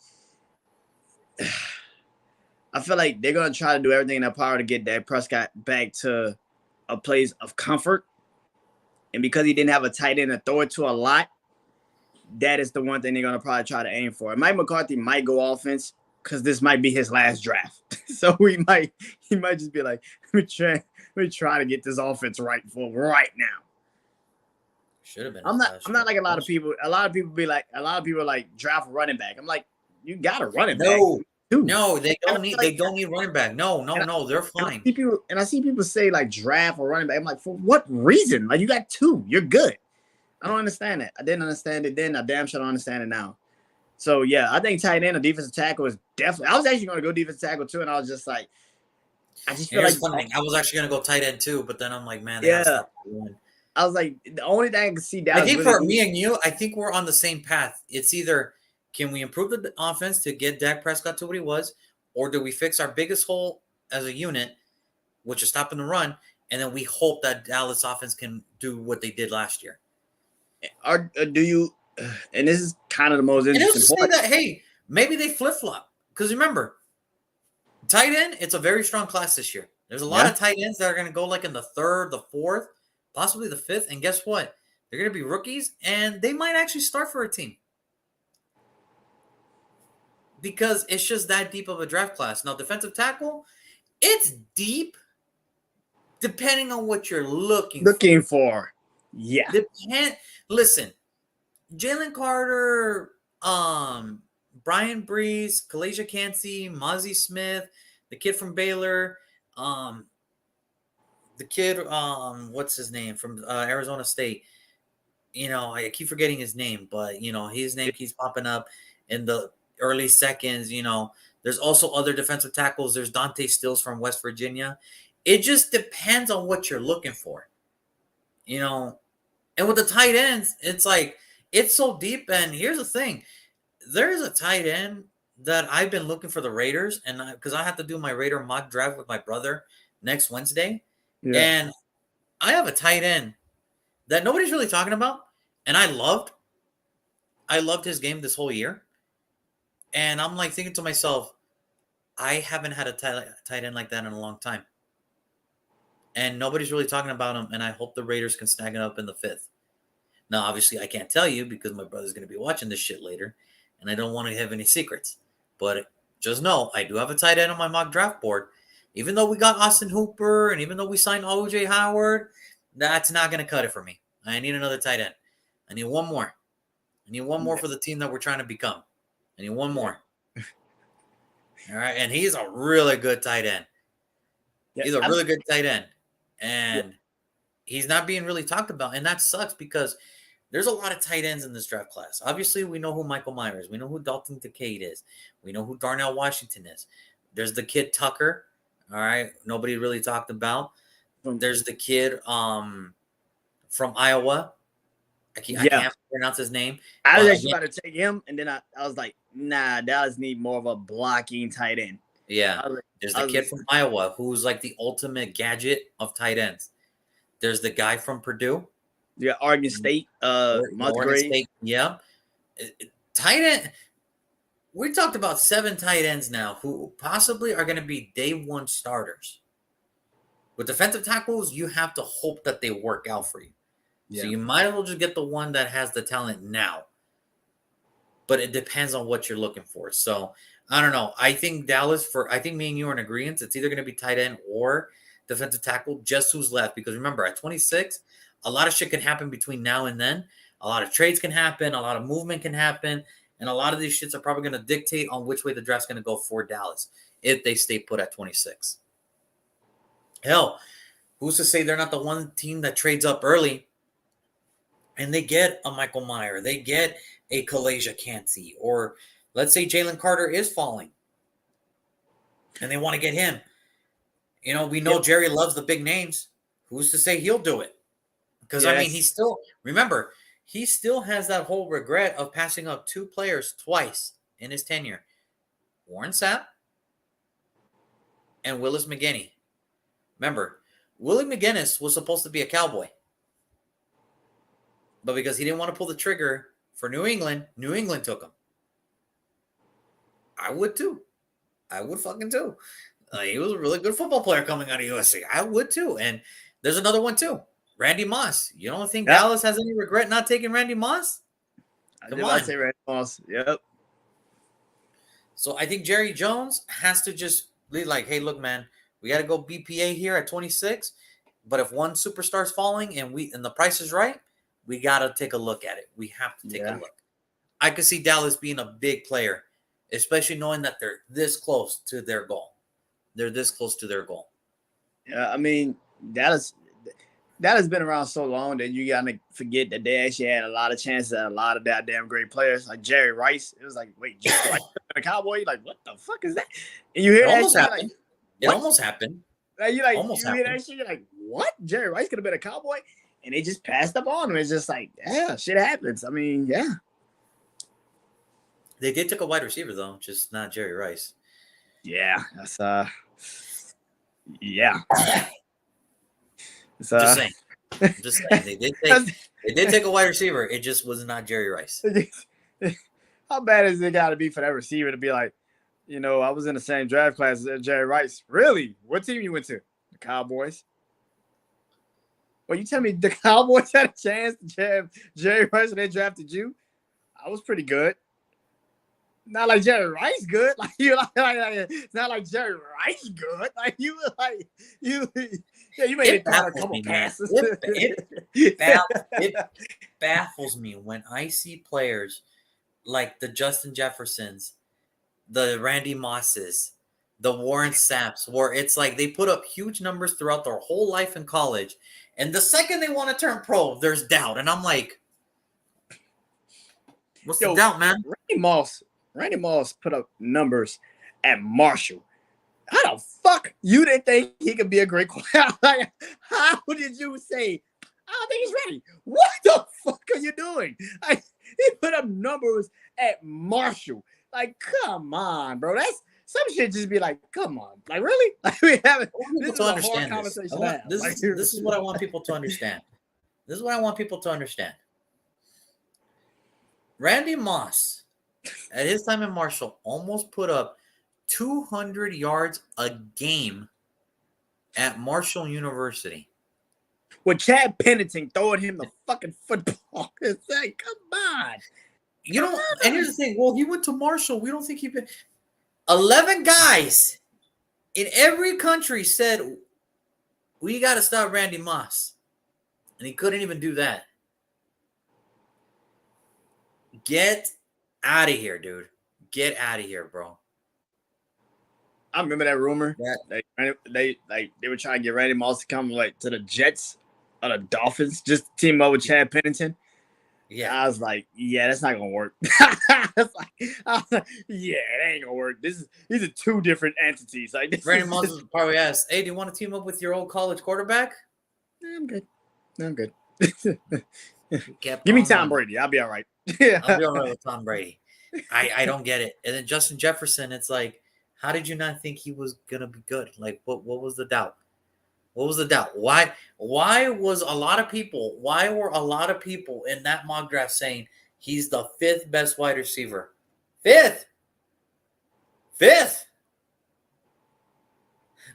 they're going to try to do everything in their power to get Dak Prescott back to a place of comfort. And because he didn't have a tight end to throw it to a lot, that is the one thing they're going to probably try to aim for. And Mike McCarthy might go offense because this might be his last draft. So he might just be like, let me try to get this offense right for right now. Should have been. I'm not like a lot of people. A lot of people are like draft running back. I'm like, you got a running back. No, they don't need. They don't need running back. No, they're fine. I see people say like draft or running back. I'm like, for what reason? Like you got two, you're good. I don't understand that. I didn't understand it then. I damn sure don't understand it now. So yeah, I think tight end or defensive tackle is definitely. I was actually going to go defensive tackle too, and I was just like, I just feel like I was actually going to go tight end too, but then I'm like, man, I was like, the only thing I can see down. I think for me and you, I think we're on the same path. It's either can we improve the offense to get Dak Prescott to what he was, or do we fix our biggest hole as a unit, which is stopping the run, and then we hope that Dallas offense can do what they did last year. Or do you? And this is kind of the most interesting part. That, hey, maybe they flip-flop. Because remember, tight end, it's a very strong class this year. There's a lot of tight ends that are going to go like in the third, the fourth, possibly the fifth. And guess what? They're going to be rookies, and they might actually start for a team. Because it's just that deep of a draft class. Now, defensive tackle, it's deep depending on what you're looking for. Yeah. Listen, Jalen Carter, Brian Brees, Kalasia Kancey, Mozzie Smith, the kid from Baylor, the kid, what's his name, from Arizona State. I keep forgetting his name, but, his name keeps popping up in the early seconds. There's also other defensive tackles. There's Dante Stills from West Virginia. It just depends on what you're looking for, And with the tight ends, it's like, it's so deep. And here's the thing. There's a tight end that I've been looking for the Raiders, and because I have to do my Raider mock draft with my brother next Wednesday, Yeah. and I have a tight end that nobody's really talking about, and I loved. I loved his game this whole year, and I'm like thinking to myself, I haven't had a tight end like that in a long time, and nobody's really talking about him. And I hope the Raiders can snag it up in the fifth. Now, obviously, I can't tell you because my brother's going to be watching this shit later, and I don't want to have any secrets. But just know, I do have a tight end on my mock draft board. Even though we got Austin Hooper, and even though we signed OJ Howard, that's not going to cut it for me. I need another tight end. I need one more. I need one more for the team that we're trying to become. I need one more. All right, and he's a really good tight end. He's a really good tight end, and he's not being really talked about, and that sucks because there's a lot of tight ends in this draft class. Obviously, we know who Michael Myers, we know who Dalton Kincaid is, we know who Darnell Washington is. There's the kid Tucker. All right, nobody really talked about. There's the kid from Iowa. I can't pronounce his name. I was actually about to take him, and then I was like, nah, Dallas need more of a blocking tight end. Yeah. There's the kid from Iowa who's like the ultimate gadget of tight ends. There's the guy from Purdue. Yeah, Oregon State. Oregon State. Yeah. Tight end. We talked about 7 tight ends now who possibly are going to be day one starters. With defensive tackles, you have to hope that they work out for you. Yeah. So you might as well just get the one that has the talent now. But it depends on what you're looking for. So I don't know. I think I think me and you are in agreement. It's either going to be tight end or defensive tackle, just who's left. Because remember, at 26, a lot of shit can happen between now and then. A lot of trades can happen. A lot of movement can happen. And a lot of these shits are probably going to dictate on which way the draft's going to go for Dallas if they stay put at 26. Hell, who's to say they're not the one team that trades up early and they get a Michael Meyer, they get a Calais Cansey, or let's say Jalen Carter is falling and they want to get him. You know, we know Jerry loves the big names. Who's to say he'll do it? Because, I mean, he still has that whole regret of passing up 2 players twice in his tenure. Warren Sapp and Willis McGinnis. Remember, Willie McGinnis was supposed to be a Cowboy. But because he didn't want to pull the trigger for New England took him. I would too. I would fucking too. He was a really good football player coming out of USC. I would too. And there's another one too. Randy Moss. You don't think Dallas has any regret not taking Randy Moss? Come on. I say Randy Moss. Yep. So I think Jerry Jones has to just be like, hey, look, man, we got to go BPA here at 26. But if one superstar's falling and the price is right, we got to take a look at it. We have to take a look. I could see Dallas being a big player, especially knowing that they're this close to their goal. They're this close to their goal. Yeah, I mean, Dallas been around so long that you gotta forget that they actually had a lot of chances at a lot of goddamn great players, like Jerry Rice. It was like, wait, Jerry Rice, a Cowboy? Like, what the fuck is that? And you hear that shit, like, it almost happened. Like, you hear that shit, you're like, what? Jerry Rice could have been a Cowboy, and they just passed up on him. It's just like, yeah, shit happens. I mean, yeah. They did take a wide receiver though, just not Jerry Rice. Yeah, that's yeah. Just saying. They did take a wide receiver. It just was not Jerry Rice. How bad is it got to be for that receiver to be like, you know, I was in the same draft class as Jerry Rice. Really? What team you went to? The Cowboys. Well, you tell me the Cowboys had a chance to draft Jerry Rice and they drafted you? I was pretty good. Not like Jerry Rice good. Like you like it's not like Jerry Rice good. Like you you made it a couple passes. It baffles me when I see players like the Justin Jeffersons, the Randy Mosses, the Warren Sapps, where it's like they put up huge numbers throughout their whole life in college, and the second they want to turn pro, there's doubt. And I'm like, what's the doubt, man? Randy Moss put up numbers at Marshall. How the fuck you didn't think he could be a great quarterback? Like, how did you say, I don't think he's ready? What the fuck are you doing? He put up numbers at Marshall. Like, come on, bro. That's some shit. Just be like, come on, like really? Like we haven't. I want This people is to a hard understand this. conversation to have. Like, This is what I want people to understand. This is what I want people to understand. Randy Moss, at his time in Marshall, almost put up 200 yards a game at Marshall University. with Chad Pennington throwing him the fucking football. It's like, come on. You know, and here's the thing. Well, he went to Marshall. We don't think he been 11 guys in every country said we got to stop Randy Moss. And he couldn't even do that. Get out of here, dude. Get out of here, bro. I remember that rumor. Yeah. They were trying to get Randy Moss to come like to the Jets or the Dolphins, just team up with Chad Pennington. Yeah. I was like, yeah, that's not gonna work. I was like, yeah, it ain't gonna work. These are two different entities. Like this Randy Moss probably asked, hey, do you want to team up with your old college quarterback? I'm good. I'm good. Give me Tom Brady. I'll be all right. I'll be all right with Tom Brady. I don't get it. And then Justin Jefferson, it's like, how did you not think he was gonna be good? Like, what was the doubt? What was the doubt? Why were a lot of people in that mock draft saying he's the 5th best wide receiver? Fifth.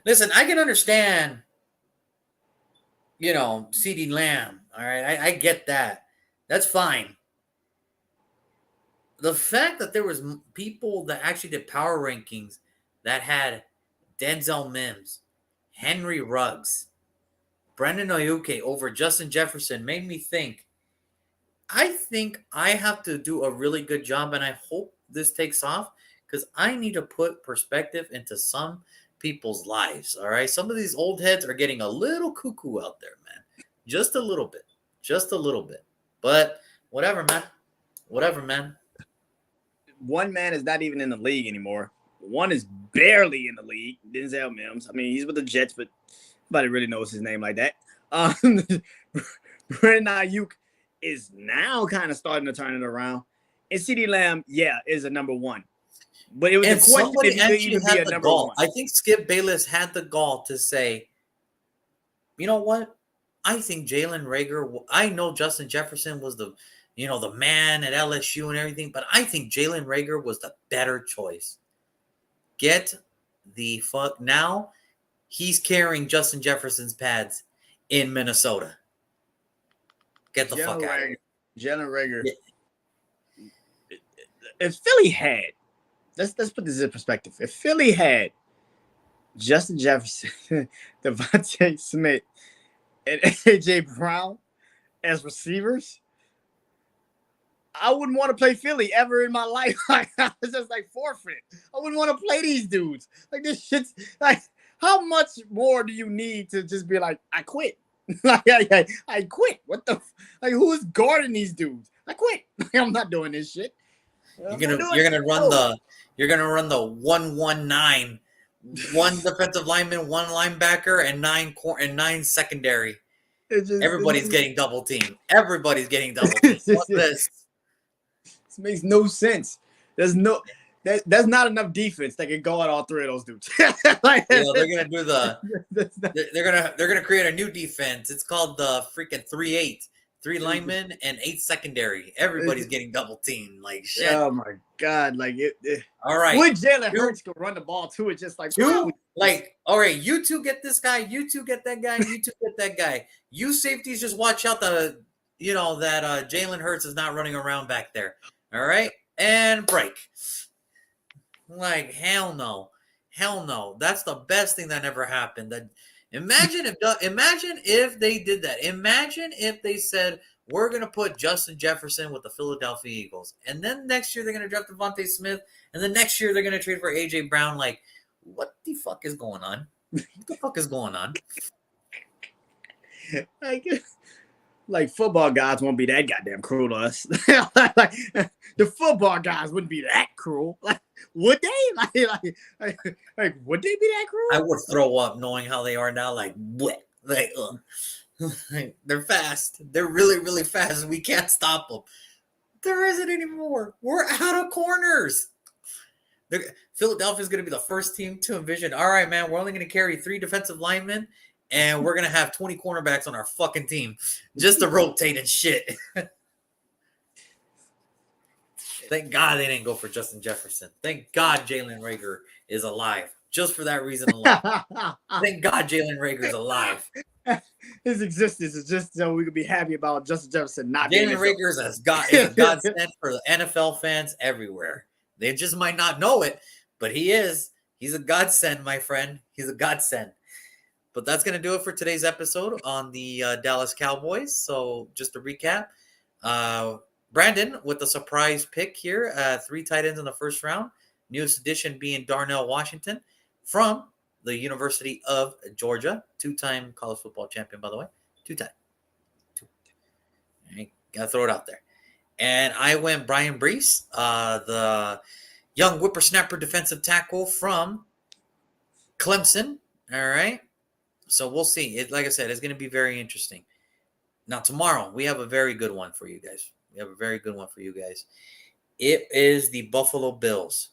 Listen, I can understand, CeeDee Lamb. All right, I get that. That's fine. The fact that there was people that actually did power rankings that had Denzel Mims, Henry Ruggs, Brandon Ayuk over Justin Jefferson made me think, I think I have to do a really good job, and I hope this takes off because I need to put perspective into some people's lives, all right? Some of these old heads are getting a little cuckoo out there, man. Just a little bit. But whatever, man. One man is not even in the league anymore. One is barely in the league, Denzel Mims. I mean, he's with the Jets, but nobody really knows his name like that. Brandon Ayuk is now kind of starting to turn it around. And CeeDee Lamb, is a number one. But it was a question if he could even be a number one. I think Skip Bayless had the gall to say, you know what? I think Jalen Reagor, I know Justin Jefferson was the man at LSU and everything, but I think Jalen Reagor was the better choice. Get the fuck. Now he's carrying Justin Jefferson's pads in Minnesota. Get the fuck out of here. Jalen Reagor. Yeah. If Philly had, let's put this in perspective. If Philly had Justin Jefferson, Devontae Smith, and AJ Brown as receivers, I wouldn't want to play Philly ever in my life. Like, I was just like forfeit. I wouldn't want to play these dudes. Like, this shit's like, how much more do you need to just be like, I quit? Like, I quit. What the? Like, who is guarding these dudes? I quit. Like, I'm not doing this shit. You're gonna run the 1-1-9, one defensive lineman, one linebacker, and nine secondary. Everybody's getting double teamed. What's this? This makes no sense. There's not enough defense that can guard all three of those dudes. Like, they're gonna do they're gonna create a new defense. It's called the freaking 3-8. 3 linemen and 8 secondary. Everybody's getting double teamed. Like shit. Oh my god! Like it. All right. Would Jalen Hurts could run the ball too? It's just like all right. You two get this guy. You two get that guy. You two get that guy. You safeties just watch out that Jalen Hurts is not running around back there. All right, and break. Like hell no. That's the best thing that ever happened. Imagine if they did that. Imagine if they said, we're going to put Justin Jefferson with the Philadelphia Eagles. And then next year they're going to draft Devontae Smith. And then next year they're going to trade for A.J. Brown. Like, what the fuck is going on? Like football guys won't be that goddamn cruel to us. Like, the football guys wouldn't be that cruel. Like, would they? Like, would they be that cruel? I would throw up knowing how they are now. Like, what? Like, they're fast. They're really, really fast. We can't stop them. There isn't anymore. We're out of corners. Philadelphia is going to be the first team to envision, all right, man, we're only going to carry 3 defensive linemen, and we're going to have 20 cornerbacks on our fucking team just to rotate and shit. Thank God they didn't go for Justin Jefferson. Thank God Jalen Reagor is alive. Just for that reason alone. Thank God Jalen Reagor is alive. His existence is just so we could be happy about Justin Jefferson not being Jalen Reagor is a godsend for the NFL fans everywhere. They just might not know it, but he is. He's a godsend, my friend. He's a godsend. But that's going to do it for today's episode on the Dallas Cowboys. So just to recap, Brandon with a surprise pick here, 3 tight ends in the first round. Newest addition being Darnell Washington from the University of Georgia. 2-time college football champion, by the way. 2-time. Got to throw it out there. And I went Brian Brees, the young whippersnapper defensive tackle from Clemson. All right. So we'll see. Like I said, it's going to be very interesting. Now, tomorrow, we have a very good one for you guys. It is the Buffalo Bills.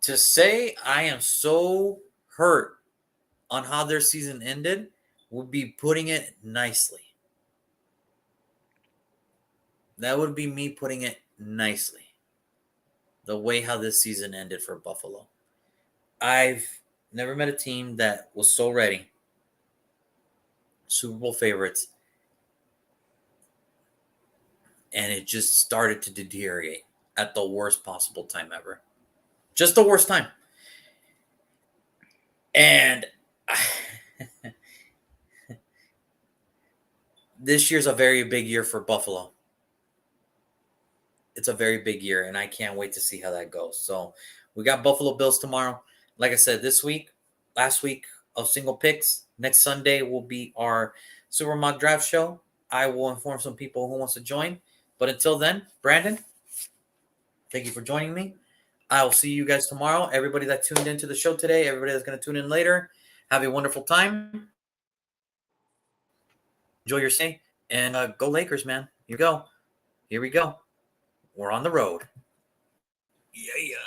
To say I am so hurt on how their season ended would be putting it nicely. That would be me putting it nicely. The way how this season ended for Buffalo. I've never met a team that was so ready. Super Bowl favorites. And it just started to deteriorate at the worst possible time ever. Just the worst time. And this year's a very big year for Buffalo. It's a very big year, and I can't wait to see how that goes. So we got Buffalo Bills tomorrow. Like I said, last week of single picks. Next Sunday will be our Super Mock Draft show. I will inform some people who wants to join. But until then, Brandon, thank you for joining me. I will see you guys tomorrow. Everybody that tuned into the show today, everybody that's going to tune in later, have a wonderful time. Enjoy your stay. And go Lakers, man. Here we go. We're on the road. Yeah.